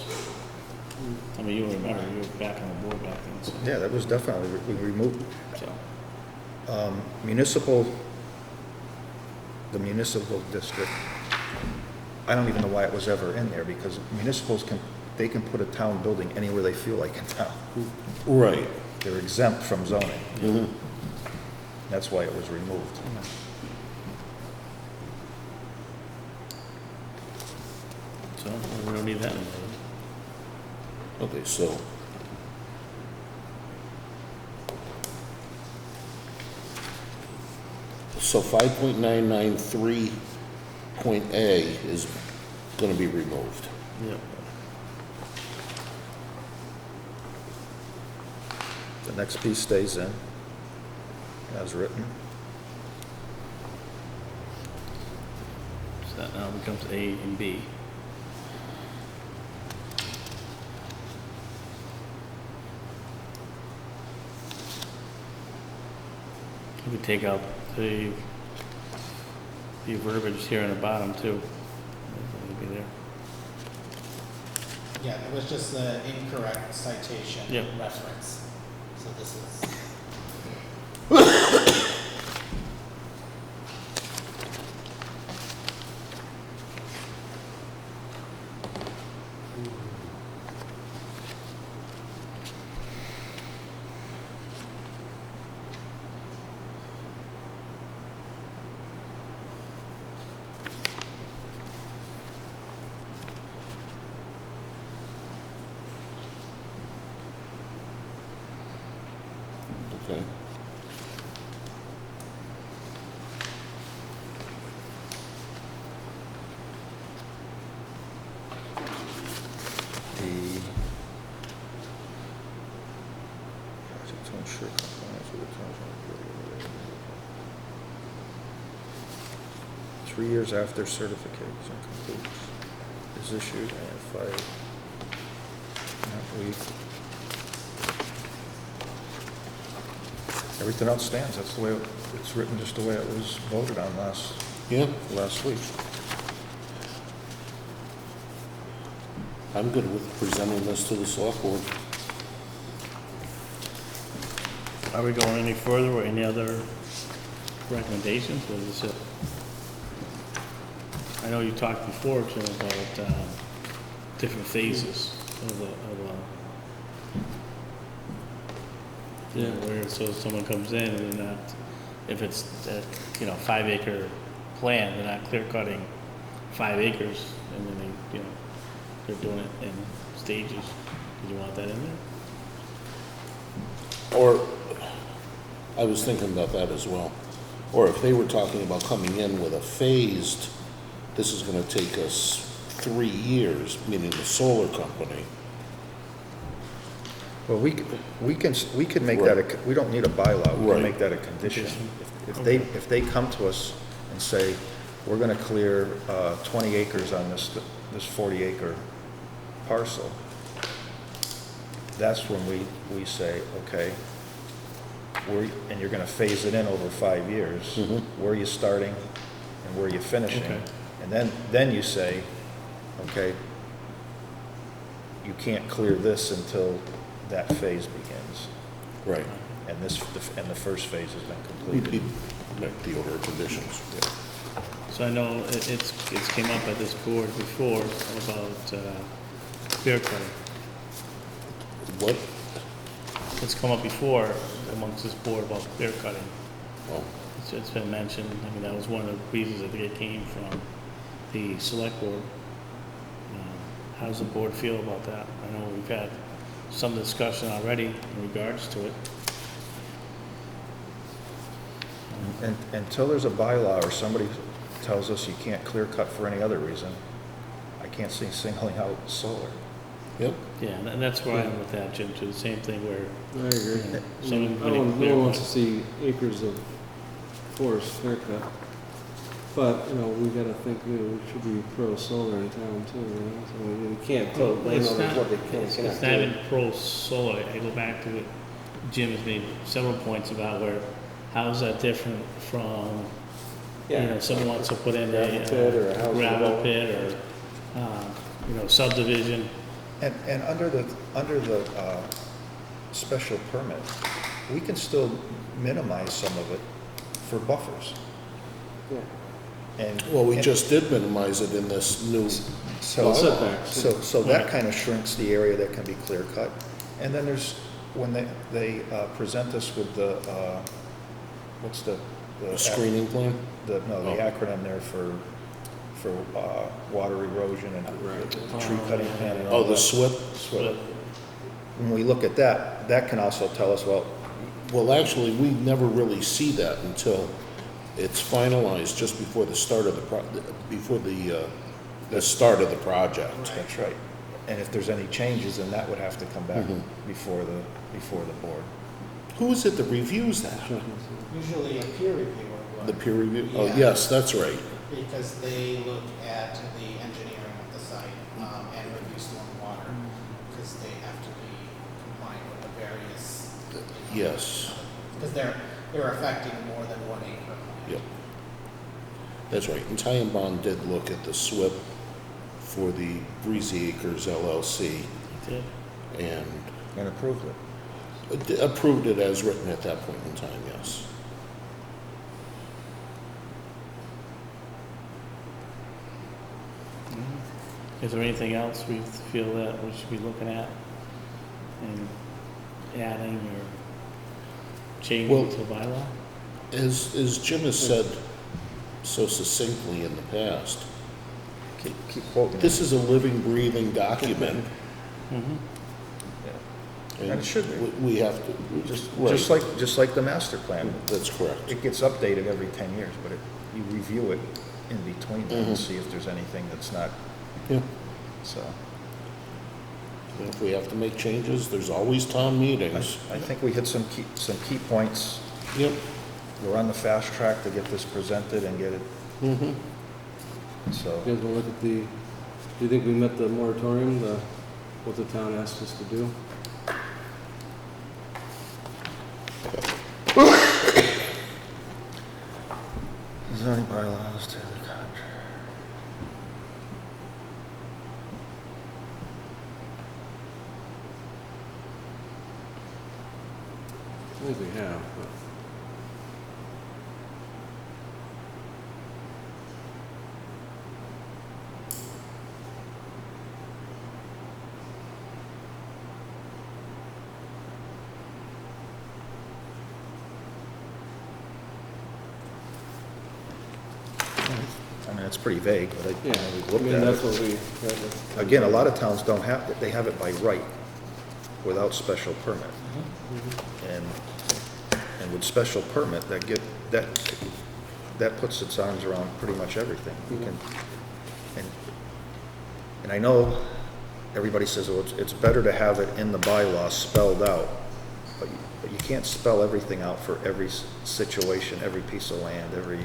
I mean, you remember, you were back on the board back then, so. Yeah, that was definitely, we removed So, municipal, the municipal district. I don't even know why it was ever in there, because municipals they can put a town building anywhere they feel like in town. Right. They're exempt from zoning. Mhm. That's why it was removed. so we don't need that in there. Okay, so. So 5.993.A is gonna be removed. Yep. The next piece stays in, as written. So that now becomes A and B. We could take out the verbiage here on the bottom too. It'll be there. Yeah, it was just the incorrect citation Yep. reference. So this is, Okay. The project to ensure compliance with the terms of the 3 years after certification completes is issued and 5 week. Everything else stands. That's the way it's written, just the way it was voted on Yeah, last week. I'm good with presenting this to the select board. Are we going any further or any other recommendations, or is this it? I know you talked before, Jim, about different phases of yeah, where, so if someone comes in and they're not, if it's a, 5 acre plan, they're not clear cutting 5 acres, and then they, they're doing it in stages. Did you want that in there? Or, I was thinking about that as well. Or if they were talking about coming in with a phased, this is gonna take us 3 years, meaning the solar company. Well, we can make that, we don't need a bylaw, we Right. can make that a condition. If they come to us and say, we're gonna clear 20 acres on this this 40-acre parcel, that's when we say, okay, and you're gonna phase it in over 5 years. Mhm. Where are you starting and where are you finishing? Okay. And then you say, okay, you can't clear this until that phase begins. Right. And the first phase has been We completed. met the order of conditions. So I know it's came up at this board before about clear cutting. What? It's come up before amongst this board about clear cutting. Oh, It's been mentioned. I mean, that was one of the reasons I think it came from the select board. How does the board feel about that? I know we've had some discussion already in regards to it. And until there's a bylaw or somebody tells us you can't clear cut for any other reason, I can't see singling out solar. yep. Yeah, and that's where I am with that, Jim, too. The same thing where, I agree. you know, I someone mean, really no clear one wants to cut. see acres of forest clear cut. But, you know, we gotta think, you know, we should be pro solar in town too, you know, so we can't tell Well, it's landowners not- what they can and It's cannot not do. even pro solar. I go back to what Jim has made several points about where, how is that different from, you know, someone wants to put in Gravel a pit or a house gravel development. pit or, you know, subdivision. And under the special permit, we can still minimize some of it for buffers. Yeah. And Well, we and just did minimize it in this new, so setbacks. so that Right. kind of shrinks the area that can be clear cut. And then there's when they present us with the what's the screening plan. the Oh. acronym there for water erosion and tree cutting plan and all Oh, the that. SWIP? SWIP. When we look at that, that can also tell us, well, Well, actually, we never really see that until it's finalized just before the start of the start of the project. that's right. And if there's any changes, then that would have to come back Mhm. before the board. Who is it that reviews that? Usually a peer reviewer would. The peer review? Oh, Yeah. yes, that's right. Because they look at the engineering of the site, and review stormwater, because they have to be compliant with the various. Yes, Because they're affecting more than 1 acre. yep. That's right. And Ty and Bond did look at the SWIP for the Breezy Acres LLC Did. and And approved it. approved it as written at that point in time, yes. Is there anything else we feel that we should be looking at and adding or changing Well- to the bylaw? As Jim has said so succinctly in the past, Keep quoting. this is a living, breathing document. Mm-hmm. And it should be. We have to, Just like the master plan. That's correct. It gets updated every 10 years, but you review it in between them and Mhm. see if there's anything that's not, Yeah. so. If we have to make changes, there's always town meetings. I think we hit some key points. Yep. We're on the fast track to get this presented and get it, Mm-hmm. so. You guys wanna look at do you think we met the moratorium, what the town asked us to do? Zoning bylaws to the contrary. I think we have, but. I mean, it's pretty vague, but Yeah, we've I looked mean, at that's it. what we. Again, a lot of towns don't have, they have it by right without special permit. And with special permit, that puts its arms around pretty much everything. You can, and I know everybody says, oh, it's better to have it in the bylaw spelled out, but you can't spell everything out for every situation, every piece of land, every,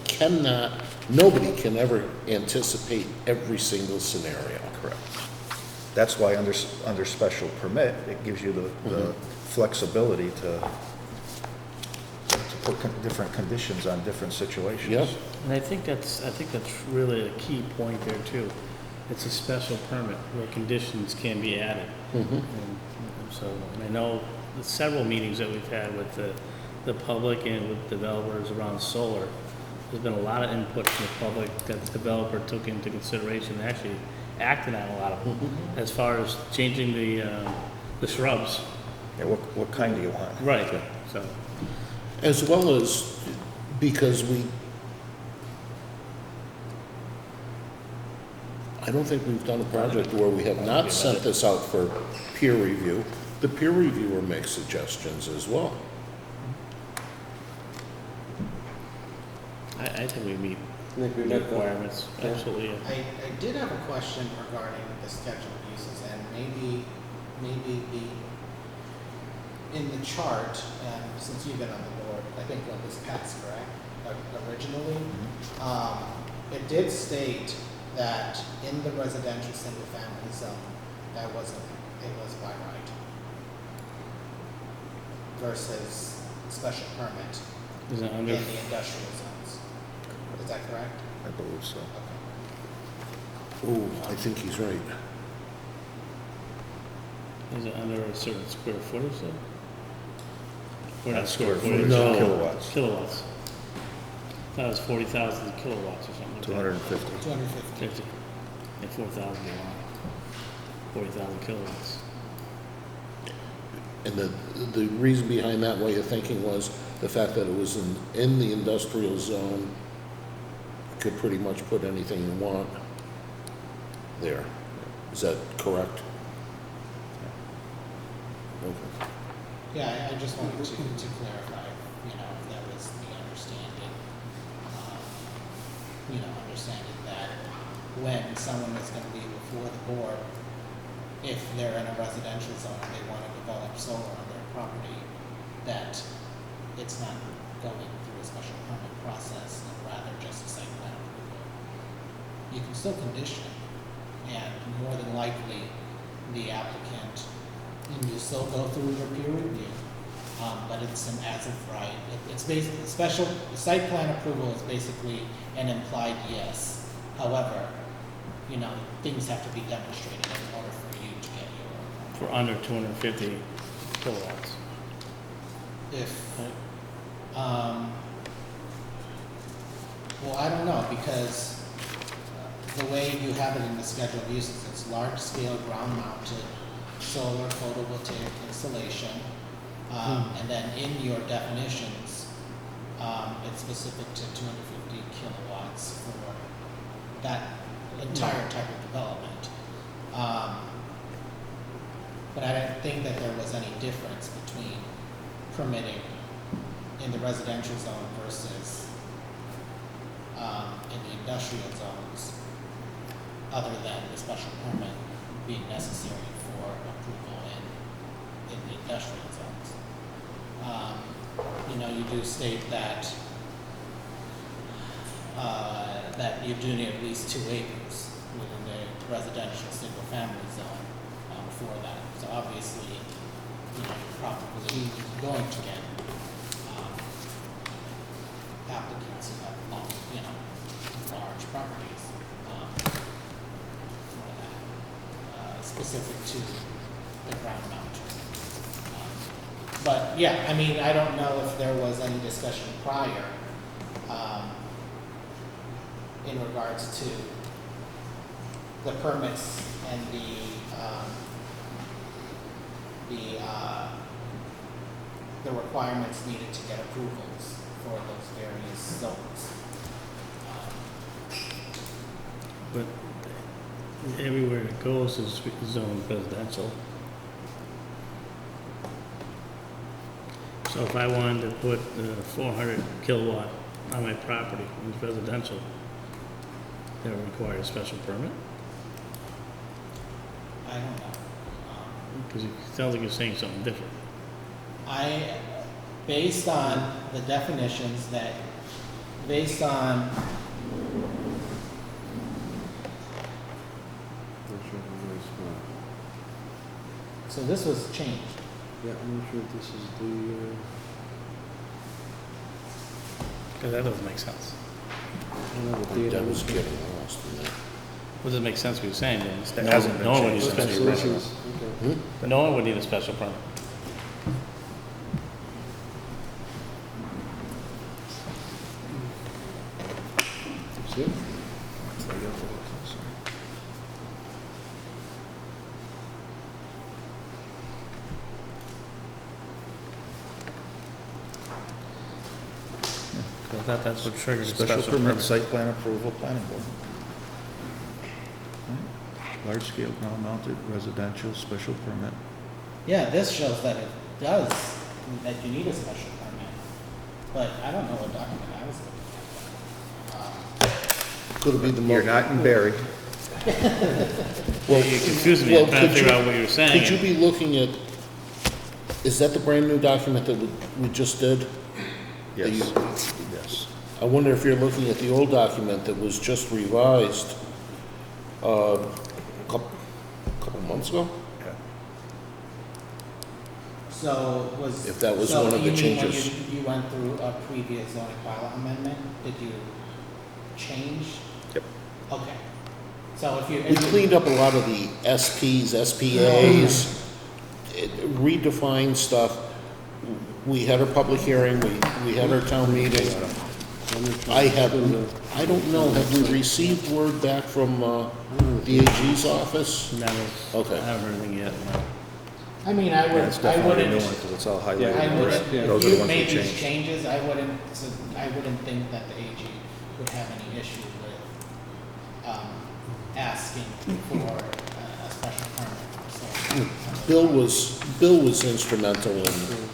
cannot, nobody can ever anticipate every single scenario. Correct. That's why under special permit, it gives you the flexibility to put different conditions on different situations. Yep. And I think that's really a key point there too. It's a special permit where conditions can be added. And so, and I know the several meetings that we've had with the public and with developers around solar, there's been a lot of input from the public that the developer took into consideration and actually acted on a lot of them. As far as changing the shrubs. Yeah, what kind do you want? Right, so. As well as because I don't think we've done a project where we have not sent this out for peer review. The peer reviewer makes suggestions as well. I think we meet I think we the met the, requirements, yeah. absolutely. Yeah. I did have a question regarding the scheduled uses, and maybe in the chart, and since you've been on the board, I think that was passed, correct? Originally, it did state that in the residential single-family zone, it was by right versus special permit Is it in under, the industrial zones. Is that correct? I believe so. Okay. Ooh, I think he's right. is it under a certain square footage though? Or Not not square square footage, footage? No. kilowatts. Kilowatts. That was 40,000 kilowatts or something like that. 250. 250. 50. And 4,000 a lot. 40,000 kilowatts. And the reason behind that way of thinking was the fact that it was in the industrial zone, you could pretty much put anything you want there. Is that correct? Okay. Yeah, I just wanted to clarify, if that was the understanding. Understanding that when someone is gonna be before the board, if they're in a residential zone and they wanna develop solar on their property, that it's not going through a special permit process, and rather just a site plan approval. You can still condition it, and more than likely, the applicant, and you still go through your peer review, but it's an as of right. It's basically, the site plan approval is basically an implied yes. However, things have to be demonstrated in order for you to get your, For under 250 kilowatts. if, Right? well, I don't know, because the way you have it in the schedule of uses, it's large-scale ground-mounted solar photovoltaic installation. And then in your definitions, it's specific to 250 kilowatts for that entire type of development. But I didn't think that there was any difference between permitting in the residential zone versus in the industrial zones, other than the special permit being necessary for approval in the industrial zones. You do state that that you do need at least 2 acres within the residential single-family zone for that. So obviously, you're probably going to get applicants who have large properties for that, specific to the ground mount. But yeah, I don't know if there was any discussion prior in regards to the permits and the requirements needed to get approvals for those various zones. But everywhere it goes is zoned residential. So if I wanted to put 400 kilowatt on my property, it's residential, that would require a special permit? I don't know. Because it sounds like you're saying something different. based on the definitions that, based on, so this was changed. Yeah, I'm not sure if this is the, Because that doesn't make sense. I don't know what date That it was was. getting lost in that. What does it make sense what you're saying? Then? It hasn't been No one would need changed a since special the So this permit. is, okay. Hmm? No one would need a special permit. See it? I thought that's what triggered a Special special permit, permit. site plan approval, planning board. Right. Large scale ground mounted residential special permit. Yeah, this shows that it does, that you need a special permit, but I don't know what document I was looking at. Could it be the? You're not in Barry. Well, you're confusing me. I'm trying to figure out what you're saying. Could you be looking at, is that the brand new document that we just did? Yes, yes. I wonder if you're looking at the old document that was just revised, couple months ago? Yeah. So was. If that was so one of the you mean when changes. You went through a previous zoning bylaw amendment, did you change? Yep. Okay, so if you. We cleaned up a lot of the SPs, SPAs, redefined stuff. We had our public hearing, we had our town meeting. I don't know, have we received word back from the AG's office? No, Okay. I haven't heard anything yet. No. I mean, Yeah, it's definitely a new one wouldn't, because it's all I highlighted. in wouldn't, red. Yeah. Those if are the you ones we made these changed. changes, I wouldn't think that the AG would have any issue with, asking for a special permit, so. Bill was instrumental in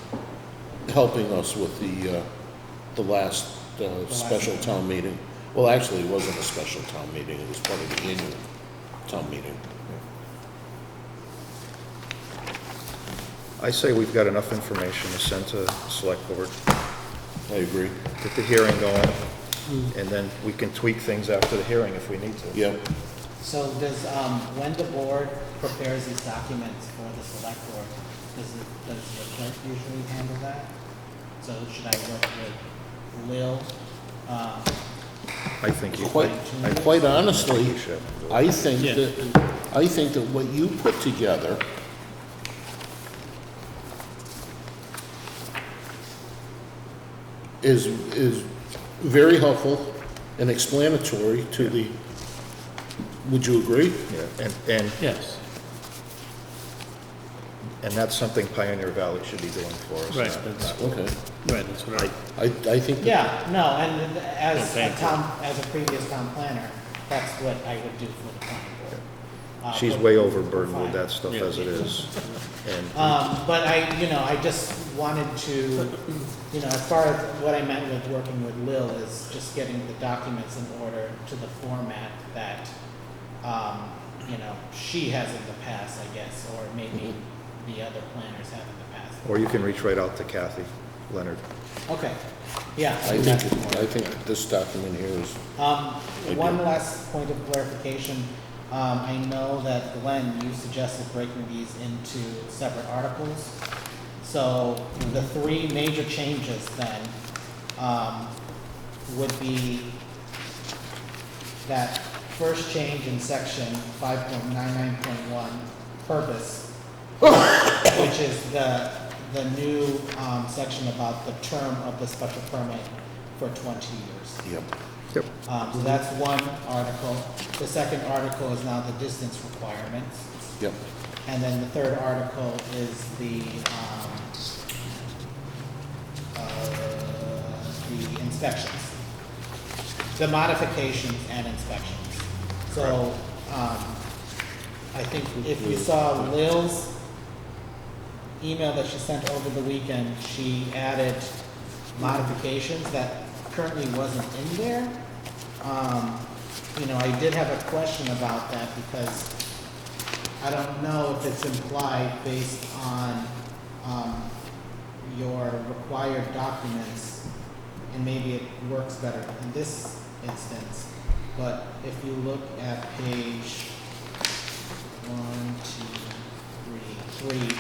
helping us with the last special one. town meeting. Well, actually, it wasn't a special town meeting, it was part of the annual town meeting. I say we've got enough information to send to the select board, I agree. get the hearing going, and then we can tweak things after the hearing if we need to. Yeah. So does, when the board prepares these documents for the select board, does the clerk usually handle that? So should I work with Lil? I think you, Quite honestly, you should. I think Yeah. that what you put together is very helpful and explanatory to the, would you agree? Yeah, and Yes. that's something Pioneer Valley should be doing for us. Right, not- that's- not- Okay. Right, that's what I think that, Yeah, no, and as a thank you. town, as a previous town planner, that's what I would do for the planning board. She's But- way overburdened with fine. that stuff Yeah. as it is. And But I just wanted to, as far as what I meant with working with Lil is just getting the documents in order to the format that, she has in the past, I guess, or maybe the other planners have in the past. or you can reach right out to Kathy Leonard. Okay, yeah. I think this document here is, One do. last point of clarification. I know that Glenn, you suggested breaking these into separate articles. So the three major changes then, would be that first change in section 5.99.1, purpose, which is the new, section about the term of the special permit for 20 years. yep. Yep. So that's one article. The second article is now the distance requirements. Yep. And then the third article is the inspections. The modifications and inspections. So, I think if you saw Lil's email that she sent over the weekend, she added modifications that currently wasn't in there. I did have a question about that because I don't know if it's implied based on, your required documents, and maybe it works better in this instance, but if you look at page 1, 2, 3, 3,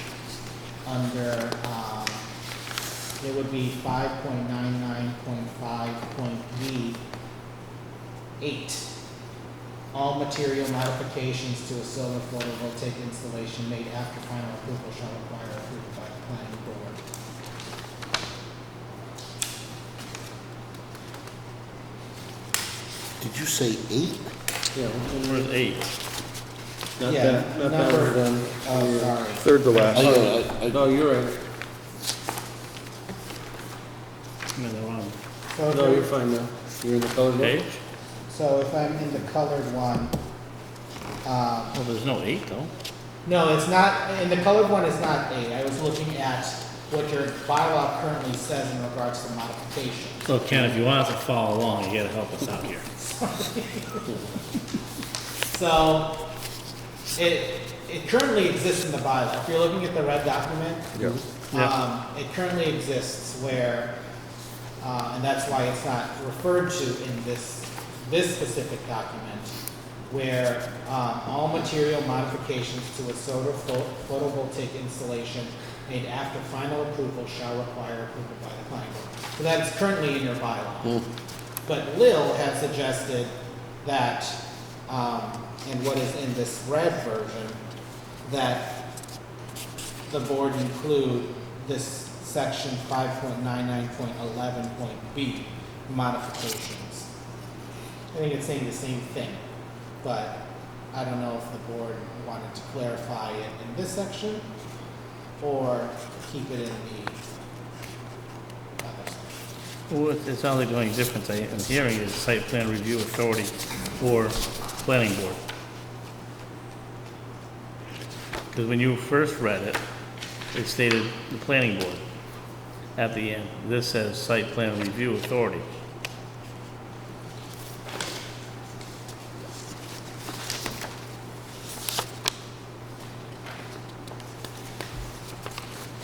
under, it would be 5.99.5.V, 8. All material modifications to a solar photovoltaic installation made after final approval shall require approval by the planning board. Did you say 8? Yeah, Where's 8? not Yeah, that, not that number- one done. Oh, sorry. Third to last. No, you're right. No, they're wrong. So if No, you're- you're fine now. You're in the colored book? Page? So if I'm in the colored one, Well, there's no 8 though. no, it's not, in the colored one, it's not 8. I was looking at what your bylaw currently says in regards to modification. So Ken, if you want us to follow along, you gotta help us out here. So, it currently exists in the bylaw. If you're looking at the red document, Yeah. it currently exists where, and that's why it's not referred to in this specific document, where all material modifications to a solar photovoltaic installation made after final approval shall require approval by the planning board. So that's currently in your bylaw. But Lil had suggested that, and what is in this red version, that the board include this section 5.99.11.b modifications. I think it's saying the same thing, but I don't know if the board wanted to clarify it in this section or keep it in the other section. Well, it sounds like the only difference I'm hearing is site plan review authority or planning board. Because when you first read it, it stated the planning board at the end. This says site plan review authority.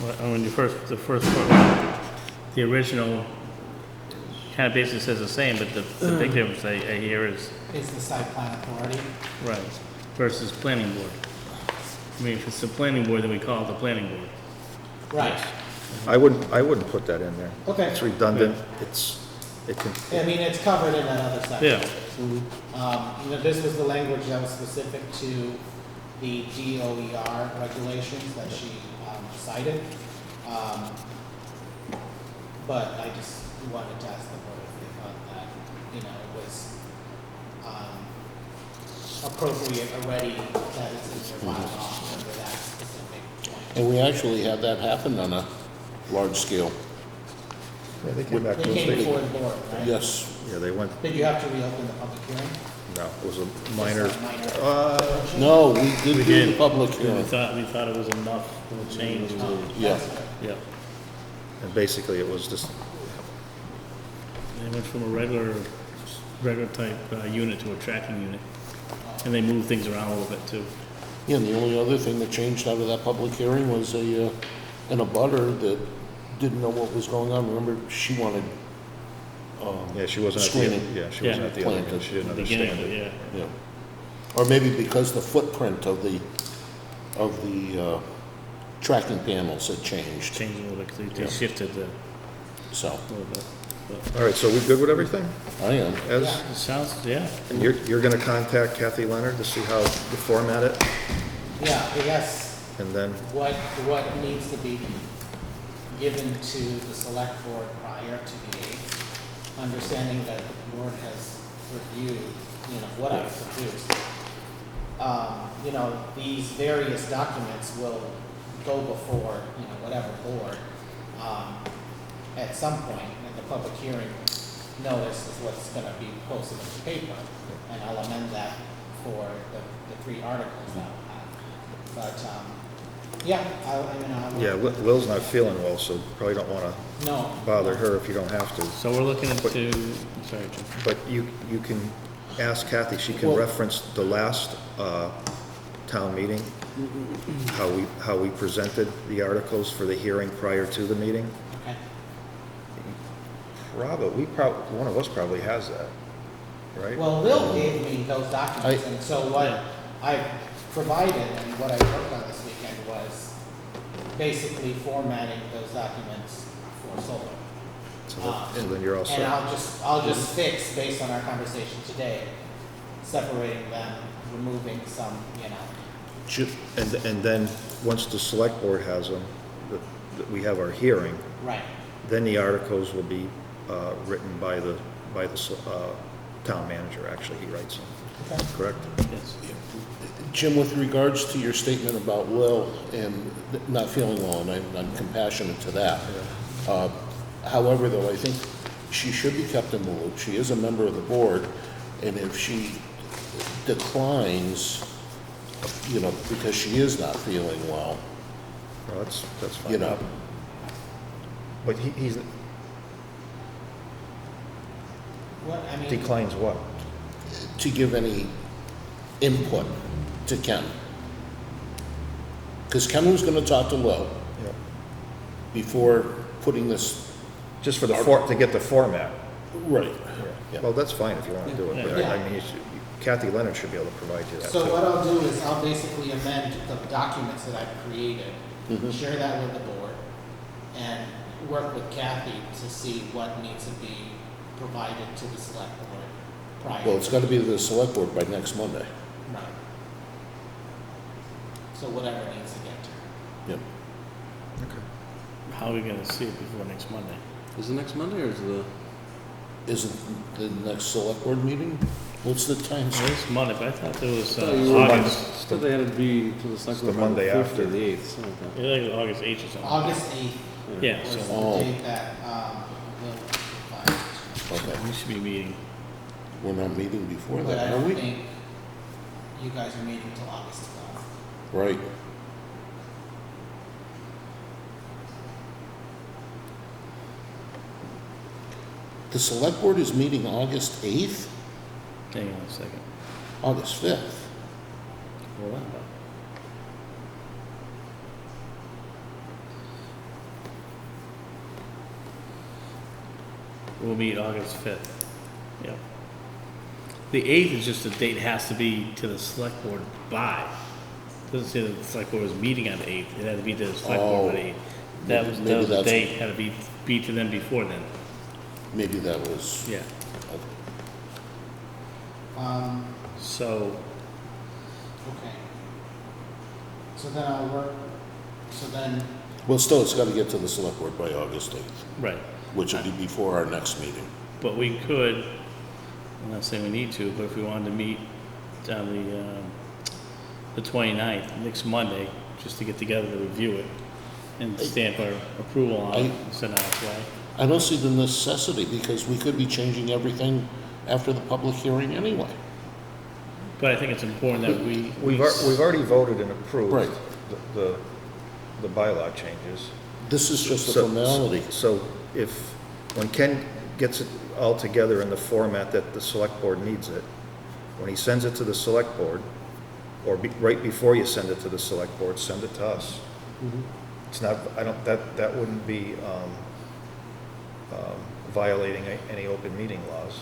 Well, when the first part, the original kind of basically says the same, but the big difference I hear is, It's the site plan authority. right, versus planning board. I mean, if it's the planning board, then we call it the planning board. Right. I wouldn't put that in there. Okay. It's redundant, it can, I mean, it's covered in that other section. Yeah, You know, this was the language that was specific to the DOER regulations that she cited. But I just wanted to ask the board if they thought that, you know, it was appropriate already that it's in your bylaw under that specific point. And we actually had that happen on a large scale. yeah, they came back They to us. came They- before the board, right? Yes, Yeah, they went, Did you have to reopen the public hearing? no, it was a minor, Just a minor. no, we did We do the did. public we hearing. thought it was enough of a change. Yeah. That's good. Yeah, and basically it was just, they went from a regular type unit to a tracking unit. And they moved things around a little bit too. Yeah, and the only other thing that changed out of that public hearing was an abutter that didn't know what was going on. Remember, she wanted, yeah, she wasn't at the, Screening. yeah, she wasn't Yeah. at the other, Planted. end. She didn't Beginning understand of it. it, yeah. Or maybe because the footprint of the tracking panels had changed, changing a little bit, 'cause they Yeah. shifted a so little bit. All right, so we good with everything? I am. Ez? Yeah. It sounds, yeah. And you're gonna contact Kathy Leonard to see how to format it, Yeah, I guess and then, what needs to be given to the select board prior to the 8th, understanding that the board has reviewed, you know, what I've produced. You know, these various documents will go before, you know, whatever board, at some point, and the public hearing notice is what's gonna be posted in the paper, and I'll amend that for the 3 articles that I'll have. But, yeah, I yeah, Lil's not feeling well, so probably don't wanna no. bother her if you don't have to. So we're looking into, I'm sorry, Jim. But you can ask Kathy, she can Well- reference the last town meeting, how we presented the articles for the hearing prior to the meeting? Okay. One of us probably has that, right? Well, Will gave me those documents, and so what I provided and what I worked on this weekend was basically formatting those documents for solar. So then you're all set. And I'll just fix based on our conversation today, separating them, removing some, you know. And then, once the select board has them, we have our hearing, Right. then the articles will be written by the town manager, actually, he writes them. Okay. Correct? Yes. Jim, with regards to your statement about Will and not feeling well, and I'm compassionate to that. However, though, I think she should be kept in the loop. She is a member of the board, and if she declines, you know, because she is not feeling well, Well, that's fine. you know, But he's, What, I mean. declines what? to give any input to Ken. Because Ken was gonna talk to Will Yep. before putting this, Just for to get the format. right. Yeah. Well, that's fine if you want to do it, but Yeah. I mean, Kathy Leonard should be able to provide you that. So too. what I'll do is I'll basically amend the documents that I've created, Mhm. share that with the board, and work with Kathy to see what needs to be provided to the select board prior. Well, it's gotta be the select board by next Monday. Right. So whatever needs to get to. Yep. Okay. How are we gonna see it before next Monday? Is it next Monday or is it Isn't the next select board meeting? What's the time? Well, it's Monday, but I thought there was Oh, you were- August. It's I thought they had to be to the select the board by the Monday 5th after. or the 8th, something like that. I think it was August 8th or something. August 8th Yeah, was so the Oh. date that, will provide. Okay, we should be meeting. we're not meeting before But I that, are don't we? think you guys are meeting until August 12th. Right. The select board is meeting August 8th, Hang on a second. August 5th. Hold on. We'll meet August 5th. Yep. The 8th is just the date has to be to the select board by. Doesn't say that the select board was meeting on the 8th. It had to be to the select board on the 8th. That was Maybe the that's- date, had to be to them before then. Maybe that was, Yeah. So, Okay. So then I'll work, so then, well, still, it's gotta get to the select board by August 8th, right. which will be before our next meeting. But we could, I'm not saying we need to, but if we wanted to meet on the 29th, next Monday, just to get together to review it and stamp our approval on it and send out a flag. I don't see the necessity, because we could be changing everything after the public hearing anyway. But I think it's important that we. We've already voted and approved Right. the bylaw changes. This is just a So- formality. So when Ken gets it all together in the format that the select board needs it, when he sends it to the select board, or right before you send it to the select board, send it to us. It's not, that wouldn't be violating any open meeting laws.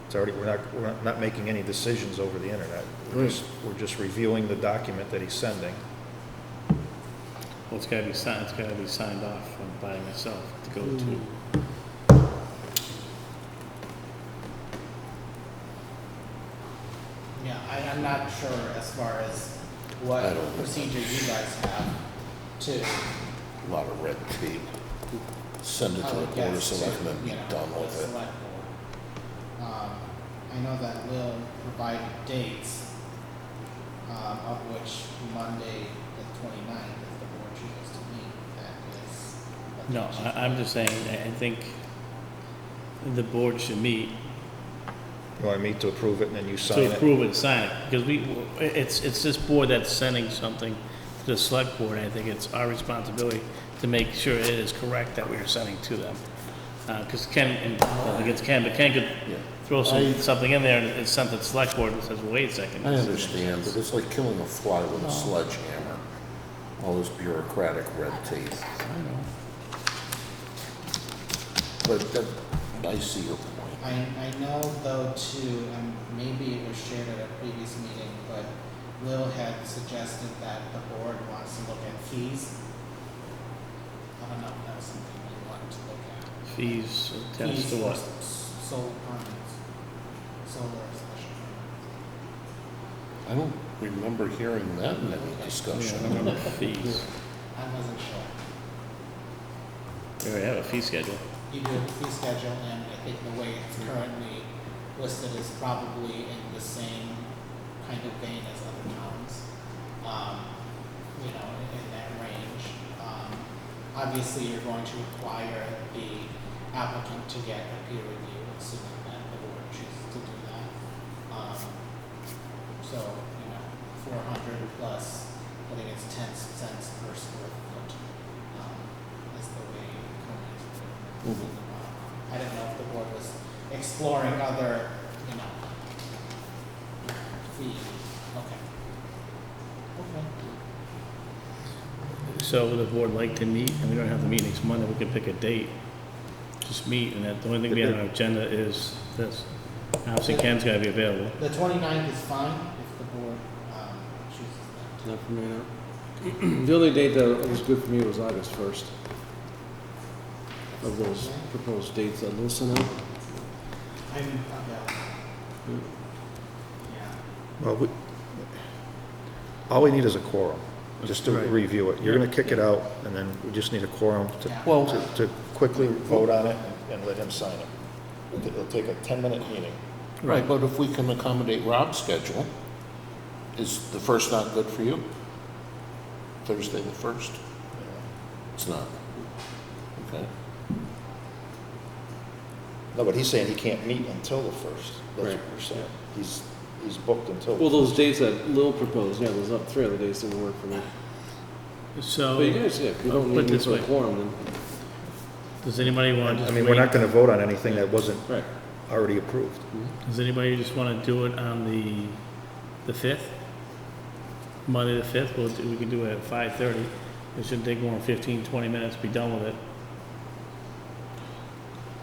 It's already, we're not making any decisions over the internet. We're just reviewing the document that he's sending. Well, it's gotta be signed off by myself to go to. yeah, I'm not sure as far as what I don't know. procedure you guys have to. A lot of red tape. Send it to the how it board of gets to, selectmen, be you know, done the with it. select board. I know that Will provided dates, of which Monday, the 29th, if the board chooses to meet, that is. No, I'm just saying, I think the board should meet You want me to approve it and then you sign to it? approve it and sign it, because it's this board that's sending something to the select board, and I think it's our responsibility to make sure it is correct that we are sending to them. Because Ken, against Ken, but Ken could throw something in there and it's something select board that says, wait a second. I understand, but it's like killing a fly with a sledgehammer. All this bureaucratic red tape. I know. But that, I see your point. I know though too, and maybe it was shared at a previous meeting, but Will had suggested that the board wants to look at fees. I don't know if that was something we wanted to look at. Fees attached Fees to for what? solar permits, solar special permits. I don't remember hearing that in any Yeah, I discussion. remember fees. I wasn't sure. We already have a fee schedule. You do a fee schedule, and I think the way it's currently listed is probably in the same kind of vein as other towns. You know, in that range. Obviously, you're going to require the applicant to get a peer review, assuming that the board chooses to do that. So, you know, 400 plus, I think it's 10 cents per square foot, is the way it currently is written. I didn't know if the board was exploring other, you know, fee, okay. Okay. So would the board like to meet, and we don't have the meeting next Monday, we could pick a date, just meet, and that, the only thing we have on our agenda is this. Obviously Ken's gotta be available. The 29th is fine if the board chooses that. Not for me, no. The only date that was good for me was August 1st. Of those proposed dates that Wilson had. I'm available. Yeah. Well, all we need is a quorum, just to Right. review it. You're gonna kick it out, and then we just need a quorum Yeah. Well, to quickly vote on it and let him sign it. It'll take a 10-minute meeting. right, but if we can accommodate Rob's schedule, is the first not good for you? Thursday the 1st? It's not. Okay. No, but he's saying he can't meet until the 1st. That's Right. what you're saying. He's booked until. Well, those dates that Lil proposed, yeah, those three other days didn't work for me. So, But you guys, yeah, if you I'll don't put need me this for a way. quorum, then, does anybody want to I just mean, we're not wait? gonna vote on anything that wasn't right. already approved. Does anybody just want to do it on the 5th? Monday the 5th, we can do it at 5:30. It shouldn't take more than 15, 20 minutes, be done with it.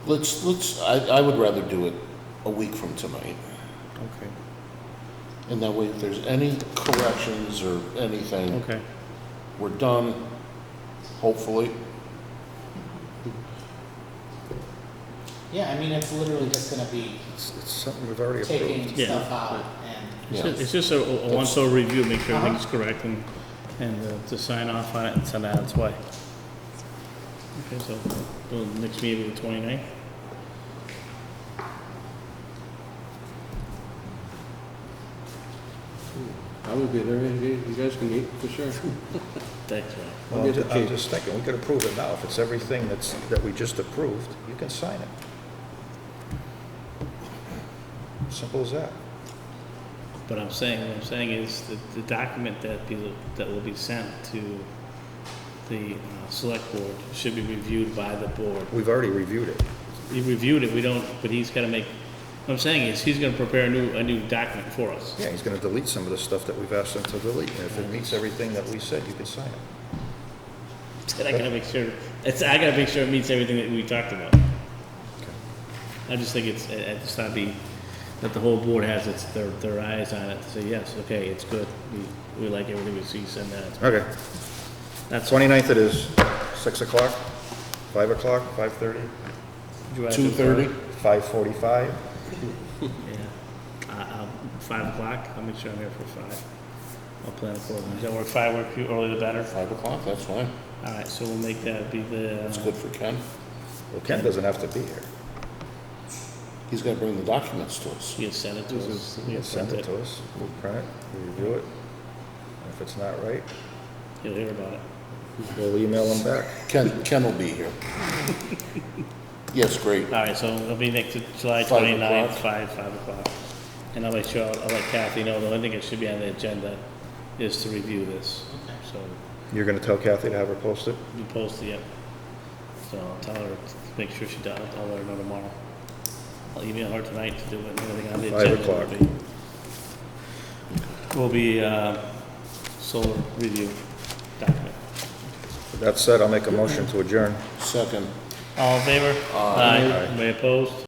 I would rather do it a week from tonight. Okay. And that way, if there's any corrections or anything, Okay. we're done, hopefully. Yeah, I mean, it's literally just gonna be It's something we've already taking approved. Yeah. stuff out and. Yeah. It's just a once-over review, make sure Uh-huh. everything's correct and to sign off on it and send it out its way. Okay, so the next meeting will be the 29th. I would be there, you guys can meet, for sure. Thanks, Ron. Well, I'll get the I'm cake. just thinking, we could approve it now. If it's everything that we just approved, you can sign it. Simple as that. But what I'm saying is that the document that will be sent to the select board should be reviewed by the board. We've already reviewed it. He reviewed it, but he's gotta make, what I'm saying is, he's gonna prepare a new document for us. Yeah, he's gonna delete some of the stuff that we've asked him to delete. And if it meets everything that we said, you can sign it. And I gotta make sure it meets everything that we talked about. I just think it just not be, that the whole board has their eyes on it to say, yes, okay, it's good. We like everything we see, send that. Okay. That's 29th it is, 6 o'clock, 5 o'clock, 5:30, 2:30? 5:45. Yeah. 5 o'clock, I'll make sure I'm here for 5. I'll plan accordingly. Does that work, 5 work for you, earlier the better? 5 o'clock, that's fine. All right, so we'll make that be That's the, good for Ken. Well, Ken doesn't have to be here. He's gonna bring the documents to us. you send it to us. You Send it to us, we'll print it, we'll review it. And if it's not right, You'll hear about it. we'll email him back. Ken will be here. Yes, great. All right, so it'll be next July 5 29th, o'clock. 5 o'clock. And I'll make sure, I'll let Kathy know, the only thing that should be on the agenda is to review this. So You're gonna tell Kathy to have her post it? you post it, yep. So I'll tell her, to make sure she does, I'll let her know tomorrow. I'll email her tonight to do anything on the 5 agenda. o'clock. Will be, solar review document. With that said, I'll make a motion to adjourn. Second. All in favor? Aye. Anybody opposed?